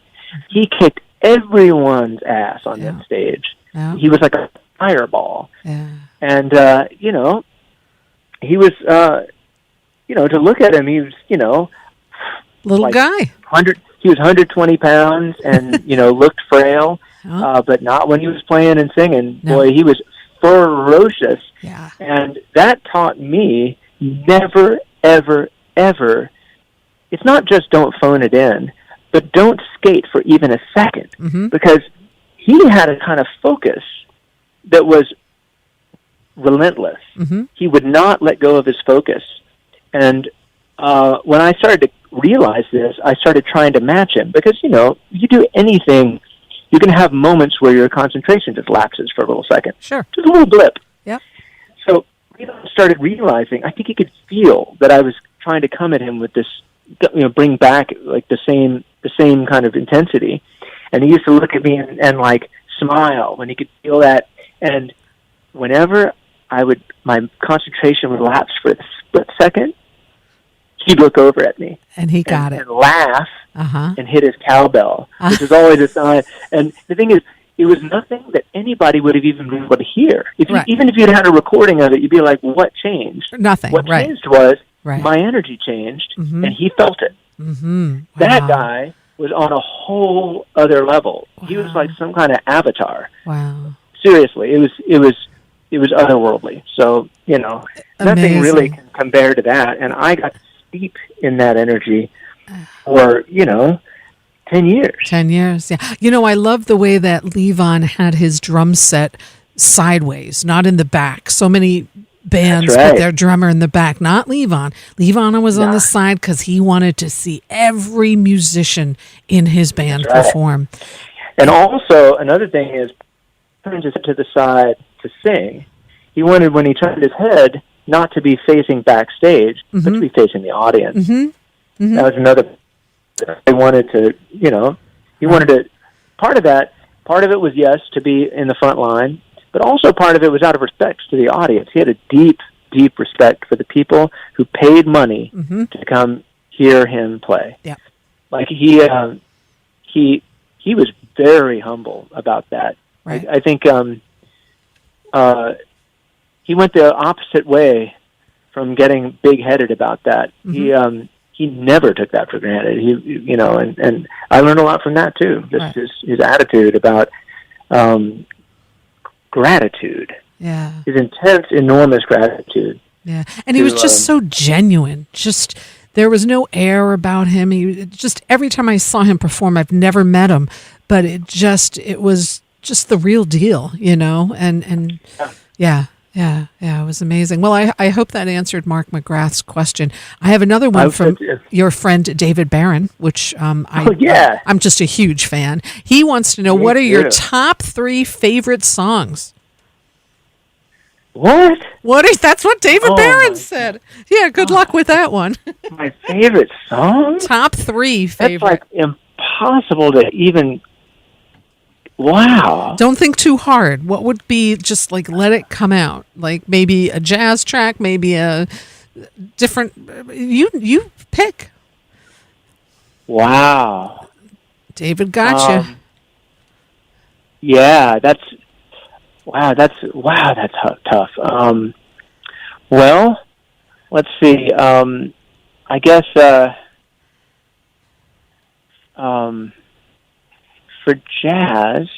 He kicked everyone's ass on that stage. Yeah. He was like a fireball. Yeah. And, he was, to look at him, he was, little guy. He was 120 pounds and, looked frail, but not when he was playing and singing. No. Boy, he was ferocious. Yeah. And that taught me never, ever, ever, it's not just don't phone it in, but don't skate for even a second, because he had a kind of focus that was relentless. He would not let go of his focus. And when I started to realize this, I started trying to match him because, you know, you do anything, you can have moments where your concentration just lapses for a little second. Sure. Just a little blip. Yep. So I started realizing, I think he could feel that I was trying to come at him with this, you know, bring back like the same kind of intensity. And he used to look at me and like smile when he could feel that. And whenever my concentration would lapse for a split second, he'd look over at me. And he got it. And laugh Uh-huh. and hit his cowbell, which is always a sign. And the thing is, it was nothing that anybody would have even been able to hear. Even if you'd had a recording of it, you'd be like, what changed? Nothing, What right. changed was Right. my energy changed, Mhm. and he felt it. Mm-hmm. Wow. That guy was on a whole other level. He was Wow. like some kind of avatar. Wow. Seriously, it was otherworldly. So, you know, nothing really can compare to that. And I got steep in that energy for, you know, 10 years. 10 years, yeah. You know, I love the way that Levon had his drum set sideways, not in the back. So many bands put their drummer in the back, not Levon. Levon was on the side because he wanted to see every musician in his band perform. And also, another thing is, turns his head to the side to sing. He wanted, when he turned his head, not to be facing backstage, but to be facing the audience. Mm-hmm. Mm-hmm. That was another. They wanted to, you know, he wanted to. Part of it was yes to be in the front line, but also part of it was out of respect to the audience. He had a deep, deep respect for the people who paid money to come hear him play. Yeah, like he was very humble about that. Right. I think he went the opposite way from getting big-headed about that. Mm-hmm. He never took that for granted. You know, and I learned a lot from that too. Just his attitude about gratitude. Yeah, his intense, enormous gratitude. Yeah, and he was just so genuine. Just there was no air about him. He just every time I saw him perform, I've never met him, but it was just the real deal, you know. And yeah. It was amazing. Well, I hope that answered Mark McGrath's question. I have another one from your friend David Byron, which I'm just a huge fan. He wants to know, what are your top 3 favorite songs? What? That's what David Byron said. Yeah, good luck with that one. My favorite song? Top 3 favorite. That's like impossible to even... Wow. Don't think too hard. What would be just like let it come out? Like maybe a jazz track, maybe a different you pick. Wow. David got you. Yeah, that's tough. Well, let's see. I guess for jazz,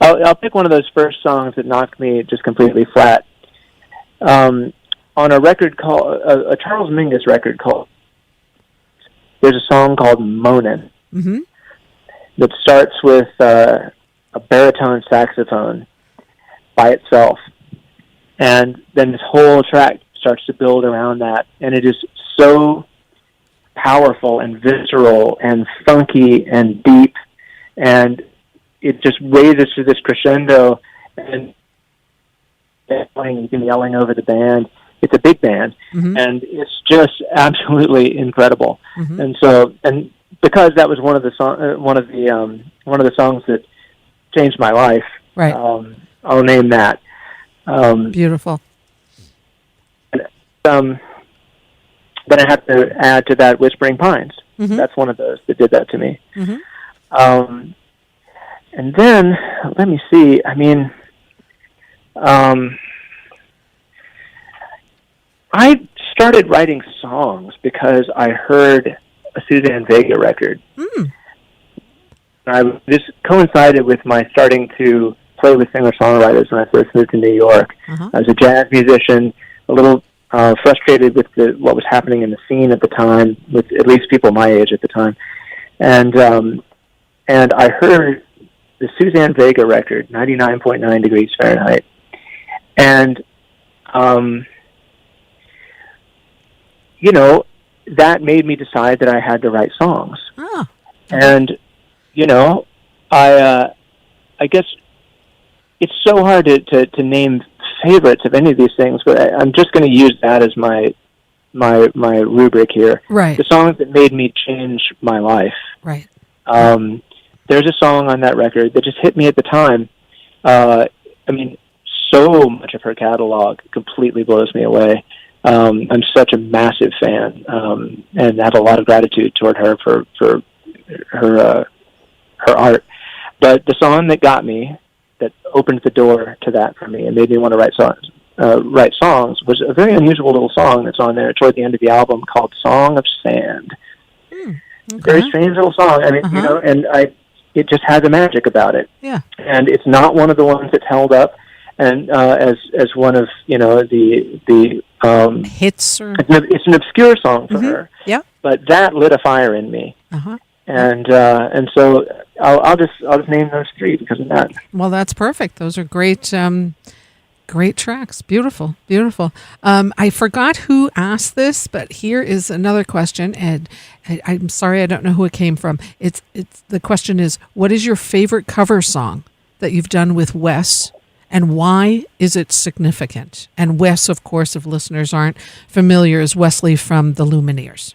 I'll pick one of those first songs that knocked me just completely flat. On a record called a Charles Mingus record called, there's a song called "Moanin'" that starts with a baritone saxophone by itself, and then this whole track starts to build around that, and it is so powerful and visceral and funky and deep, and it just raises to this crescendo, and yelling over the band. It's a big band, and it's just absolutely incredible. And so, and because that was one of the songs that changed my life, right? I'll name that. Beautiful. And, then I have to add to that Whispering Pines. That's one of those that did that to me. And then, let me see, I mean, I started writing songs because I heard a Suzanne Vega record. This coincided with my starting to play with singer-songwriters when I first moved to New York. I was a jazz musician, a little frustrated with what was happening in the scene at the time, with at least people my age at the time, and I heard the Suzanne Vega record, 99.9 degrees Fahrenheit, and that made me decide that I had to write songs. Oh. And, I guess it's so hard to name favorites of any of these things, but I'm just going to use that as my rubric here. Right. The songs that made me change my life. Right. There's a song on that record that just hit me at the time. So much of her catalog completely blows me away. I'm such a massive fan, and have a lot of gratitude toward her for her art. But the song that got me, that opened the door to that for me and made me want to write songs, was a very unusual little song that's on there toward the end of the album called "Song of Sand." Okay. Very strange little song. It just has a magic about it. Yeah. And it's not one of the ones that's held up and as one of the hits, or it's an obscure song for her. Yeah. But that lit a fire in me. And so I'll just name those three because of that. Well, that's perfect. Those are great great tracks. Beautiful, beautiful. I forgot who asked this, but here is another question, and I'm sorry I don't know who it came from. It's the question is, what is your favorite cover song that you've done with Wes, and why is it significant? And Wes, of course, if listeners aren't familiar, is Wesley from the Lumineers.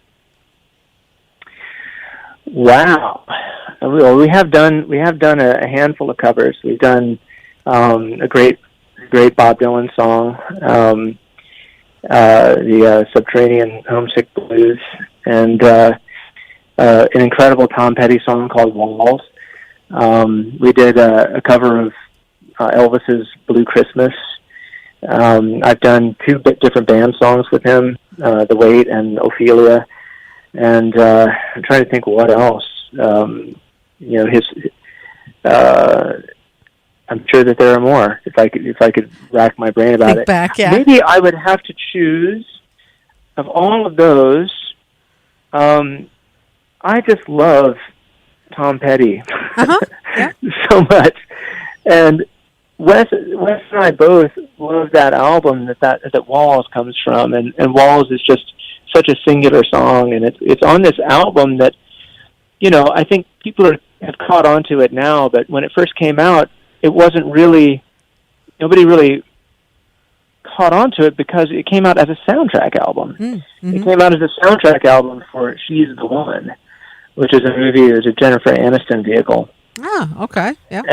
Wow. Well, we have done a handful of covers. We've done a great Bob Dylan song, the Subterranean Homesick Blues, and an incredible Tom Petty song called Walls. We did a cover of Elvis's Blue Christmas. I've done two different band songs with him, The Wait and Ophelia. And I'm trying to think what else. I'm sure that there are more. If I could rack my brain about it. Back, yeah. Maybe I would have to choose of all of those. I just love Tom Petty so much, and Wes and I both love that album that Walls comes from, and Walls is just such a singular song, and it's on this album that I think people have caught on to it now, but when it first came out, it wasn't really, nobody really caught on to it because it came out as a soundtrack album. Mm-hmm. It came out as a soundtrack album for She's the Woman, which is a movie, it was a Jennifer Aniston vehicle. Oh, okay, yeah.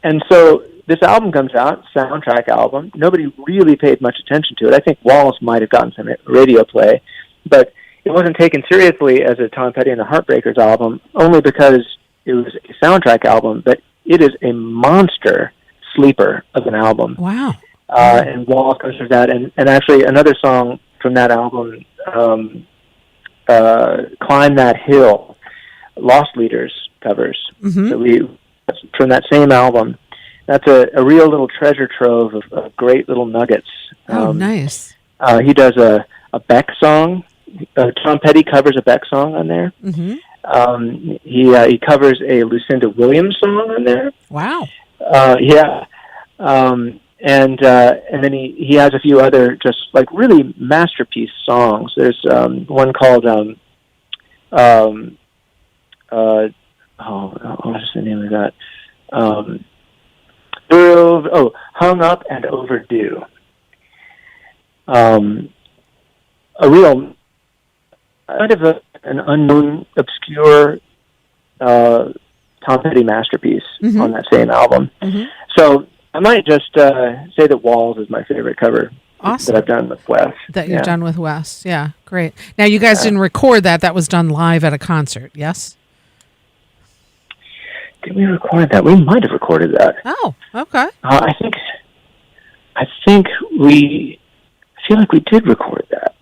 And so this album comes out, soundtrack album. Nobody really paid much attention to it. I think Walls might have gotten some radio play, but it wasn't taken seriously as a Tom Petty and the Heartbreakers album, only because it was a soundtrack album, but it is a monster sleeper of an album. Wow. And Walls comes from that, and actually another song from that album, Climb That Hill, Lost Leaders covers. Mm-hmm. So from that same album. That's a real little treasure trove of great little nuggets. Oh, nice. He does a Beck song. Tom Petty covers a Beck song on there. Mm-hmm. He covers a Lucinda Williams song on there. Wow. Yeah. And then he has a few other just like really masterpiece songs. There's one called what's the name of that? Hung Up and Overdue. A real kind of an unknown, obscure Tom Petty masterpiece on that same album. Mm-hmm. So I might just say that Walls is my favorite cover. Awesome. That I've done with Wes. That you've done with Wes. Yeah, great. Now, you guys didn't record that. That was done live at a concert, yes? Did we record that? We might have recorded that. Oh, okay. I feel like we did record that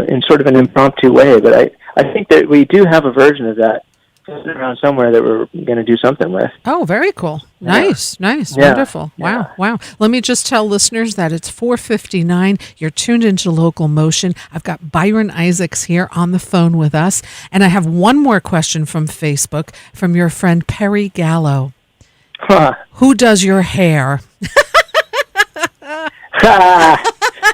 in sort of an impromptu way, but I think that we do have a version of that around somewhere that we're going to do something with. Oh, very cool. Nice. Yeah. Wonderful. Wow. Let me just tell listeners that it's 4:59. You're tuned into LocalMotion. I've got Byron Isaacs here on the phone with us. And I have one more question from Facebook from your friend Perry Gallo. Who does your hair?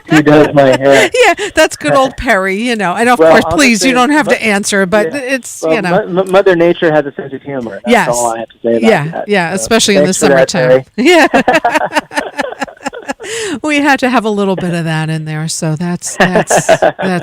He does my hair. Yeah, that's good old Perry, And of Well, course, I'll please, just say you don't have to answer, but it's, Mother Nature has a sense of humor. That's yes. all I have to say about that. Yeah, especially in the Thanks for that, summertime. Perry. Yeah. We had to have a little bit of that in there, so that's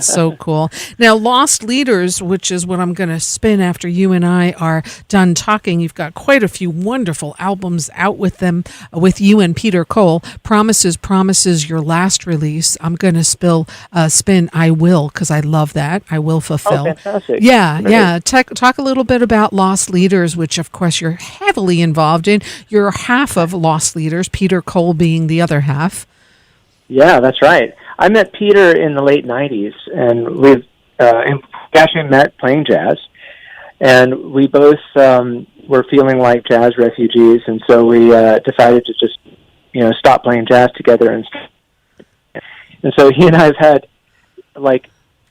so cool. Now, Lost Leaders, which is what I'm going to spin after you and I are done talking. You've got quite a few wonderful albums out with them, with you and Peter Cole. Promises, your last release. I'm going to spin I Will, because I love that. I Will Fulfill. Oh, fantastic. Yeah, Great. yeah. Talk a little bit about Lost Leaders, which of course you're heavily involved in. You're half of Lost Leaders, Peter Cole being the other half. Yeah, that's right. I met Peter in the late 90s, and we've actually met playing jazz. And we both were feeling like jazz refugees, and so we decided to just, stop playing jazz together. And so he and I have had,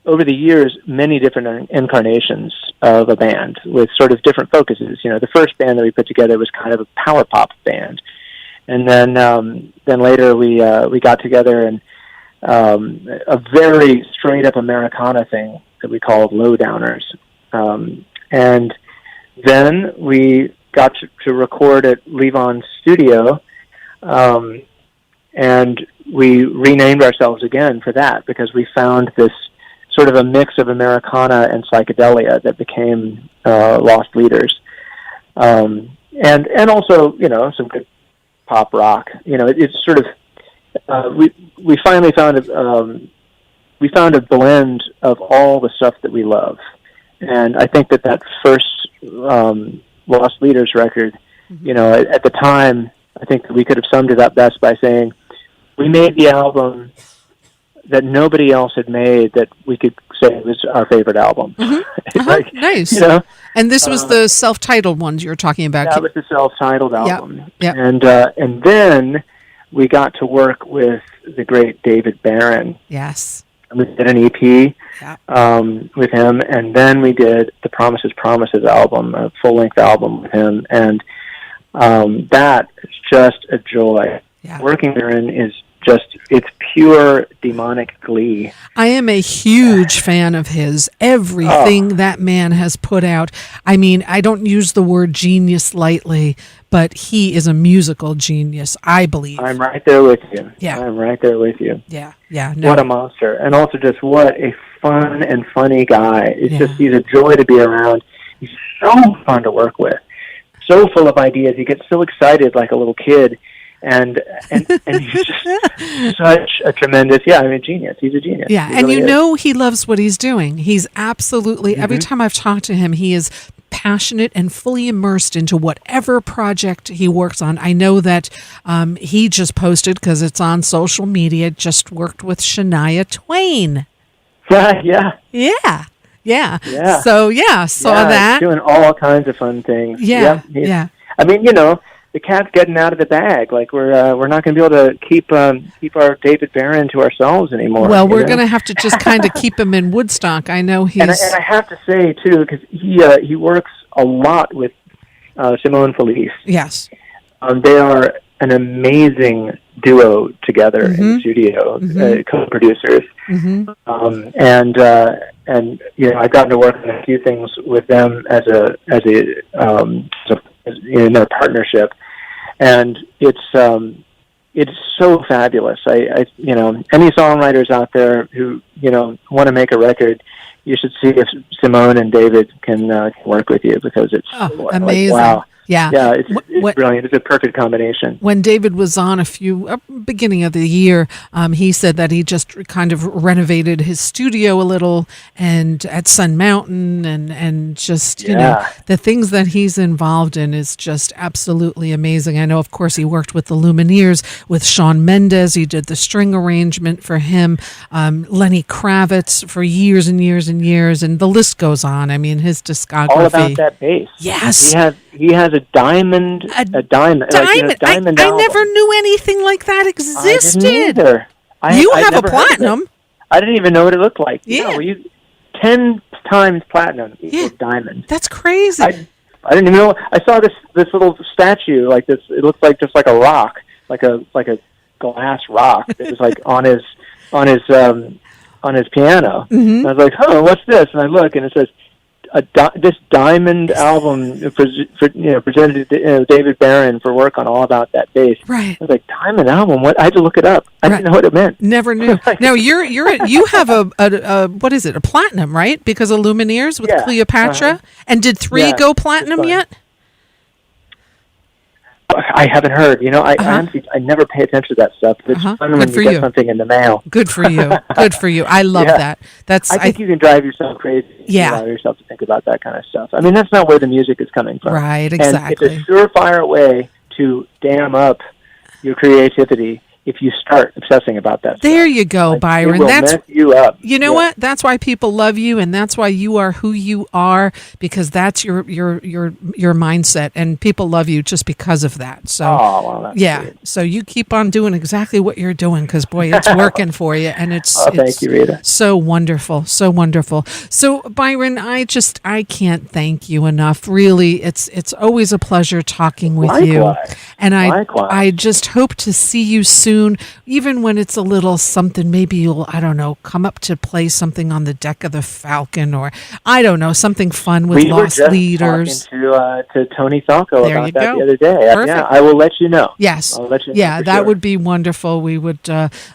over the years, many different incarnations of a band with sort of different focuses. The first band that we put together was kind of a power pop band. And then later we got together and a very straight up Americana thing that we called Lowdowners. And then we got to record at Levon's studio, and we renamed ourselves again for that because we found this sort of a mix of Americana and psychedelia that became Lost Leaders. And also, some good pop rock. It's sort of we finally found a blend of all the stuff that we love, and I think that first Lost Leaders record, at the time, I think that we could have summed it up best by saying we made the album that nobody else had made that we could say was our favorite album. Mm-hmm. Nice. And this was the self-titled ones you're talking about. That was the self-titled album. Yep. And then we got to work with the great David Byron. Yes. We did an EP with him, and then we did the Promises album, a full-length album with him, and that is just a joy. Yeah. Working therein is it's pure demonic glee. I am a huge fan of his. Everything that man has put out. I mean, I don't use the word genius lightly, but he is a musical genius, I believe. I'm right there with you. Yeah. I'm right there with you. Yeah. No. What a monster. And also just what a fun and funny guy. He's a joy to be around. He's so fun to work with. So full of ideas. He gets so excited like a little kid. And he's just such a tremendous, genius. He's a genius. Yeah, he really is. He loves what he's doing. He's absolutely, every time I've talked to him, he is passionate and fully immersed into whatever project he works on. I know that he just posted, because it's on social media, just worked with Shania Twain. Yeah. So, saw that. He's doing all kinds of fun things. Yeah. I mean, the cat's getting out of the bag. Like we're not going to be able to keep our David Byron to ourselves anymore. Well, we're going to have to just kind of keep him in Woodstock. I know he's. And I have to say too, because he works a lot with Simone Felice. Yes. They are an amazing duo together in the studio, co-producers. Mm-hmm. And I've gotten to work on a few things with them as in their partnership, and it's so fabulous. I any songwriters out there who want to make a record, you should see if Simone and David can work with you, because it's amazing. Wow. Yeah, it's brilliant. It's a perfect combination. When David was on beginning of the year, he said that he just kind of renovated his studio a little, and at Sun Mountain, and just the things that he's involved in is just absolutely amazing. I know, of course, he worked with the Lumineers with Shawn Mendes. He did the string arrangement for him. Lenny Kravitz for years and years and years, and the list goes on. I mean, his discography. All about that bass. Yes, he has a diamond. I never knew anything like that existed. I didn't either. You have a platinum. I didn't even know what it looked like. Yeah. 10 times platinum equals diamond. That's crazy. I didn't even know. I saw this little statue like this. It looked like just like a rock, like a glass rock that was like on on his piano. And I was like, "Oh, what's this?" And I look, and it says, "This diamond album presented to David Byron for work on All About That Bass." Right. I was like, "Diamond album? What?" I had to look it up. I didn't know what it meant. Never knew. Now you have a what is it? A platinum, right? Because of Lumineers with Cleopatra. And did 3 go platinum yet? I haven't heard. I honestly, I never pay attention to that stuff. It's fun when you get something in the mail. Good for you. Good for you. I love that. I think you can drive yourself crazy. Yeah. Allow yourself to think about that kind of stuff. I mean, that's not where the music is coming from. Right, exactly. And it's a surefire way to dam up your creativity if you start obsessing about that There stuff. you go, Byron. It will mess you up. You know what? That's why people love you, and that's why you are who you are, because that's your mindset, and people love you just because of that. So, that's great. So you keep on doing exactly what you're doing, because boy, it's working for you, and it's thank you, Rita. So wonderful, so wonderful. So Byron, I can't thank you enough. Really, it's always a pleasure talking with you, and I just hope to see you soon. Even when it's a little something, maybe you'll, I don't know, come up to play something on the deck of the Falcon, or I don't know, something fun with Lost Leaders. We were just talking to Tony Falco about that the other day. Perfect. Yeah, I will let you know. Yes. I'll let you know. Yeah, that would be wonderful. We would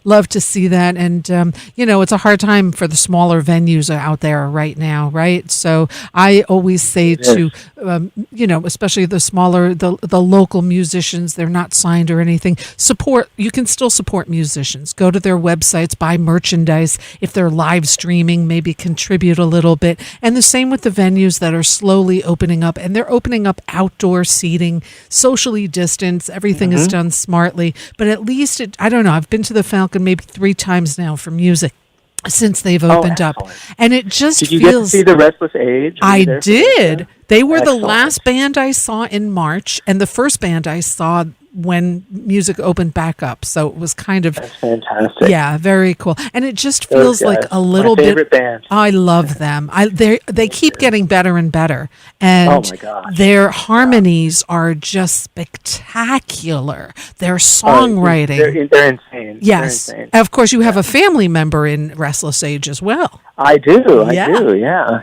love to see that. And, it's a hard time for the smaller venues out there right now, right? So I always say especially the smaller, the local musicians, they're not signed or anything, you can still support musicians. Go to their websites, buy merchandise. If they're live streaming, maybe contribute a little bit. And the same with the venues that are slowly opening up. And they're opening up outdoor seating, socially distanced. Everything is done smartly. But at least, I don't know, I've been to the Falcon maybe 3 times now for music since they've opened up. And it just feels... Did you get to see the Restless Age? I did. They were the last band I saw in March, and the first band I saw when music opened back up. So it was kind of... That's fantastic. Yeah, very cool. And it just feels like a little bit... My favorite band. I love them. They keep getting better and better. And oh my gosh. Their harmonies are just spectacular. Their songwriting... They're insane. Yes. They're insane. Of course, you have a family member in Restless Age as well. I do. Yeah.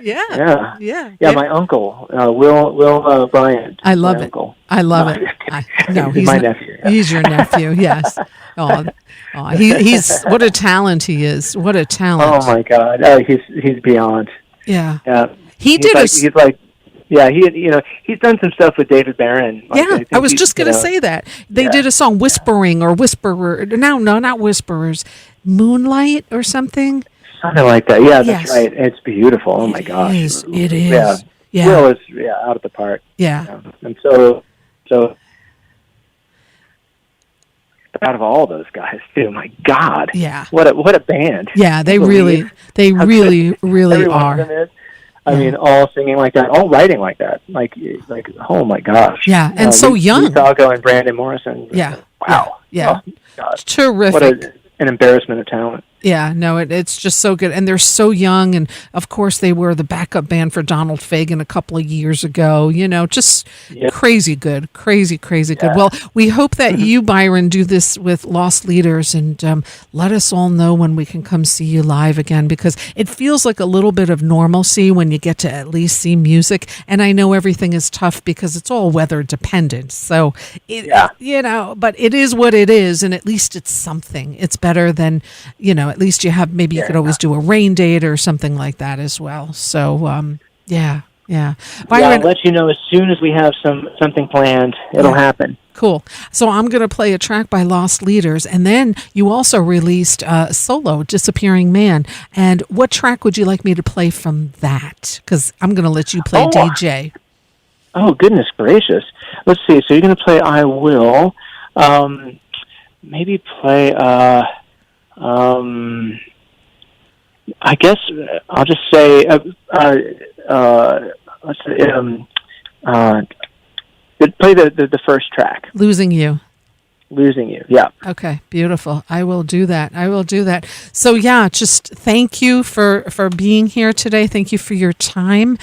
My uncle, Will Bryant. I love it. Uncle. I love it. No, he's my nephew. Yeah. He's your nephew. Yes. He's what a talent he is. What a talent. Oh my God. He's beyond. Yeah. Yeah. He's done some stuff with David Byron. I was just going to say that. They did a song, Whispering or Whisperer. No, not Whisperers. Moonlight or something. Something like that. Yeah, that's right. It's beautiful. Oh my gosh. It is. Yeah. Will is out of the park. Yeah. And so out of all those guys too. My God. Yeah. What a band. Yeah, they really are. I mean, all singing like that, all writing like that, like oh my gosh. Yeah, and so young. Falco and Brandon Morrison. Yeah. Wow. Yeah. Oh, God. Terrific. What an embarrassment of talent. Yeah, no, it's just so good. And they're so young. And of course, they were the backup band for Donald Fagen a couple of years ago. Just crazy good. Crazy good. Well, we hope that you, Byron, do this with Lost Leaders, and let us all know when we can come see you live again, because it feels like a little bit of normalcy when you get to at least see music. And I know everything is tough because it's all weather dependent. So, but it is what it is. And at least it's something. It's better than, at least you have, maybe you could always do a rain date or something like that as well. So, Byron, I'll let you know as soon as we have something planned. It'll happen. Cool. So I'm going to play a track by Lost Leaders, and then you also released solo, Disappearing Man. And what track would you like me to play from that? Because I'm going to let you play DJ. Oh, goodness gracious. Let's see. So you're going to play I Will. Maybe play... I guess I'll just say, let's say, play the first track. Losing You. losing you. Yeah. Okay, beautiful. I will do that. So yeah, just thank you for being here today. Thank you for your time.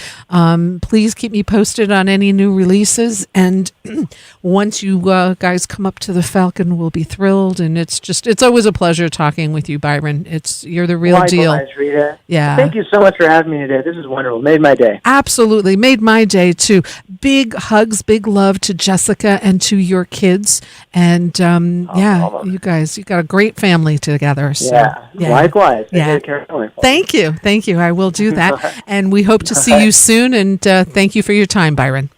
Please keep me posted on any new releases. And once you guys come up to the Falcon, we'll be thrilled. And it's always a pleasure talking with you, Byron. You're the real deal. Likewise, Rita. Yeah. Thank you so much for having me today. This is wonderful. Made my day. Absolutely. Made my day too. Big hugs, big love to Jessica and to your kids. And you guys, you got a great family together. So, yeah. Likewise. Yeah. Thank you. I will do that. And we hope to see you soon. And thank you for your time, Byron.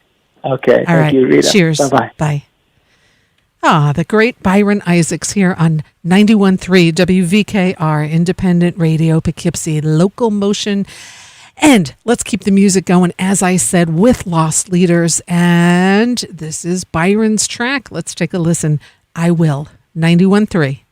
Okay. Thank you, Rita. Cheers. Bye-bye. Bye. The great Byron Isaacs here on 91.3 WVKR, Independent Radio, Poughkeepsie, LocalMotion. And let's keep the music going, as I said, with Lost Leaders. And this is Byron's track. Let's take a listen. I Will, 91.3.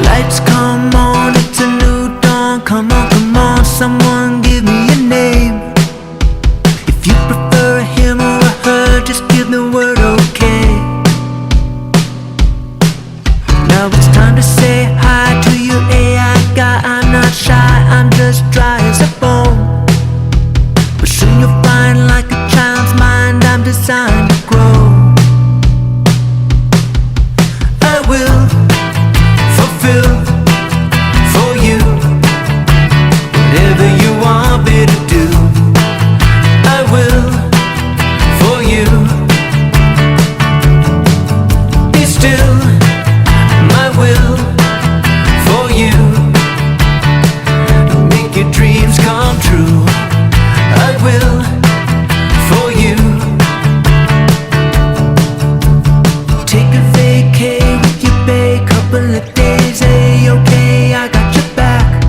Lights come on, it's a new dawn. Come on, someone give me a name. If you prefer a him or a her, just give the word okay. Now it's time to say hi to you AI guy. I'm not shy, I'm just dry as a bone. But soon you'll find, like a child's mind, I'm designed to grow. I will fulfill for you whatever you want me to do. I will for you. Be still, my will for you. Make your dreams come true. I will for you. Take a vacay with your bae, couple of days, hey, okay, I got your back.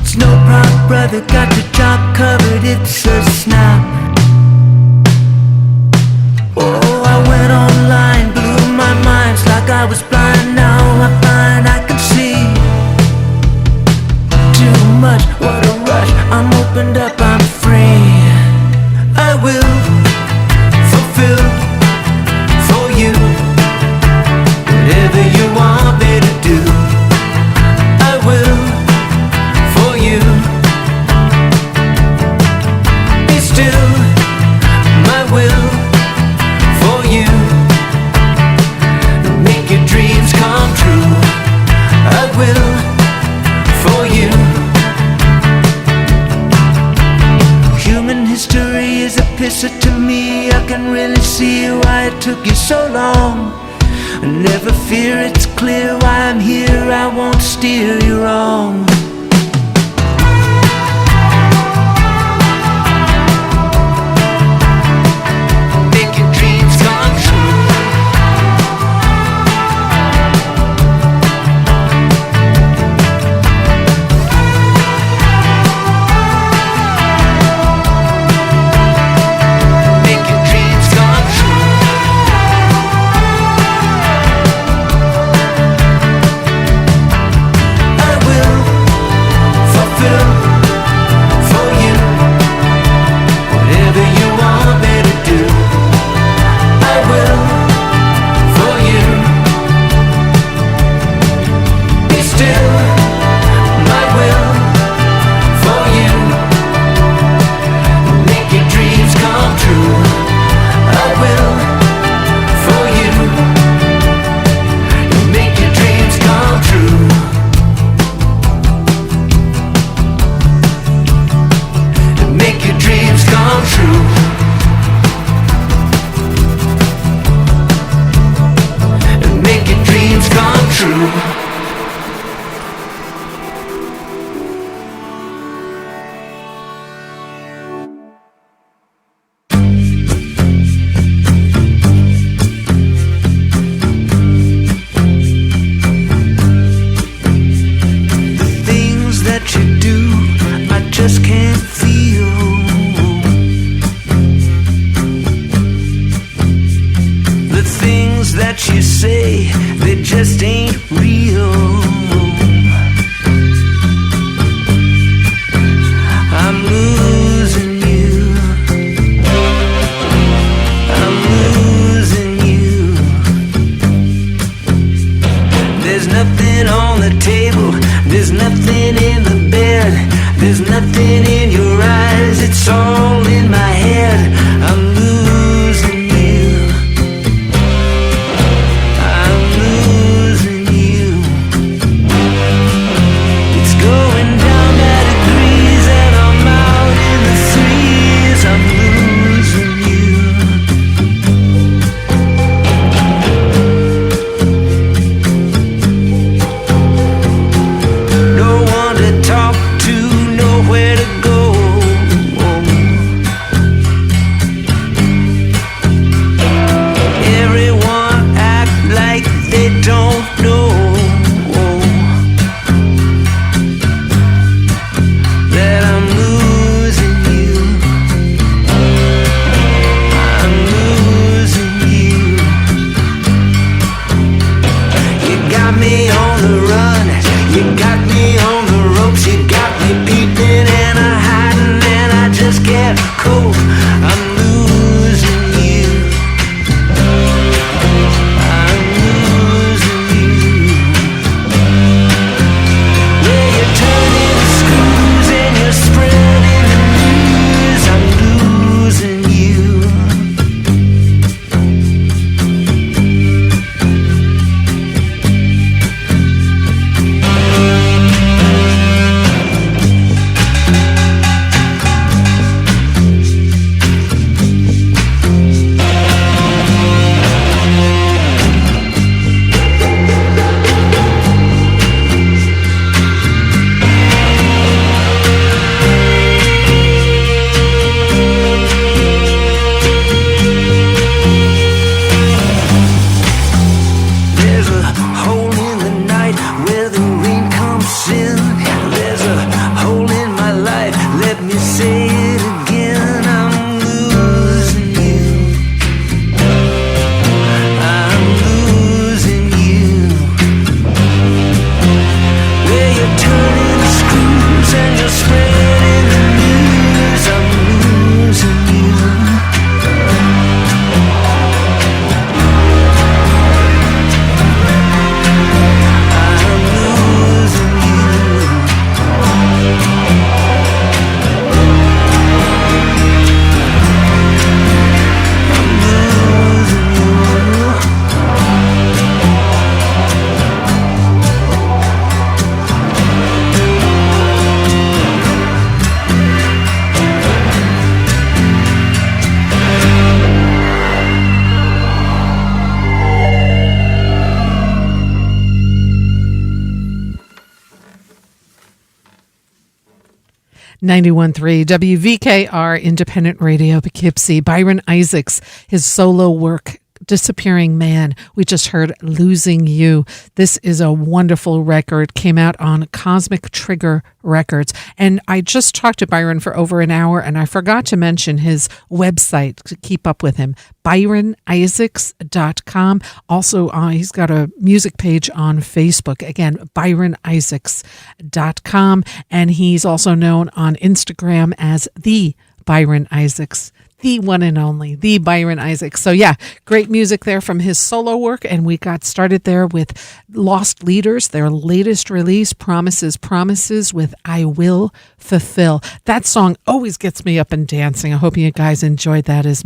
It's no problem, brother, got your job covered, it's a snap. Oh, I went online, blew my mind, it's like I was blind, now I find I can see. Too much, what a rush, I'm opened up, I'm free. I will fulfill for you whatever you want me to do. I will for you. Be still, my will for you. Make your dreams come true. I will for you. Human history is a pisser to me. I can really see why it took you so long. Never fear, it's clear why I'm here. I won't steer you wrong. Make your dreams come true. Make your dreams come true. I will fulfill for you whatever you want me to do. I will for you. Be still, my will for you. Make your dreams come true. I will for you. Make your dreams come true. Make your dreams come true. Make your dreams come true. The things that you do, I just can't feel. The things that you say, they just ain't real. I'm losing you. I'm losing you. There's nothing on the table. There's nothing in the bed. There's nothing in your eyes. It's all in my head. I'm losing you. I'm losing you. It's going down by degrees and I'm out in the threes. I'm losing you. No one to talk to, nowhere to go. Everyone act like they don't know that I'm losing you. I'm losing you. You got me on the run. You got me on the ropes. You got me peeping and I'm hiding and I just can't cope. I'm losing you. I'm losing you. Well, you're turning the screws and you're spreading the news. I'm losing you. There's a hole in the night where the rain comes in. There's a hole in my life, let me say it again. I'm losing you. I'm losing you. Where you're turning the screws and you're spreading the news. I'm losing you. I'm losing you. .3 WVKR Independent Radio Poughkeepsie. Byron Isaacs, his solo work, Disappearing Man. We just heard Losing You. This is a wonderful record. Came out on Cosmic Trigger Records. And I just talked to Byron for over an hour, and I forgot to mention his website to keep up with him, byronisaacs.com. Also, he's got a music page on Facebook. Again, byronisaacs.com. And he's also known on Instagram as The Byron Isaacs. The one and only, the Byron Isaacs. So yeah, great music there from his solo work. And we got started there with Lost Leaders, their latest release, Promises, Promises with I Will Fulfill. That song always gets me up and dancing. I hope you guys enjoyed that as much.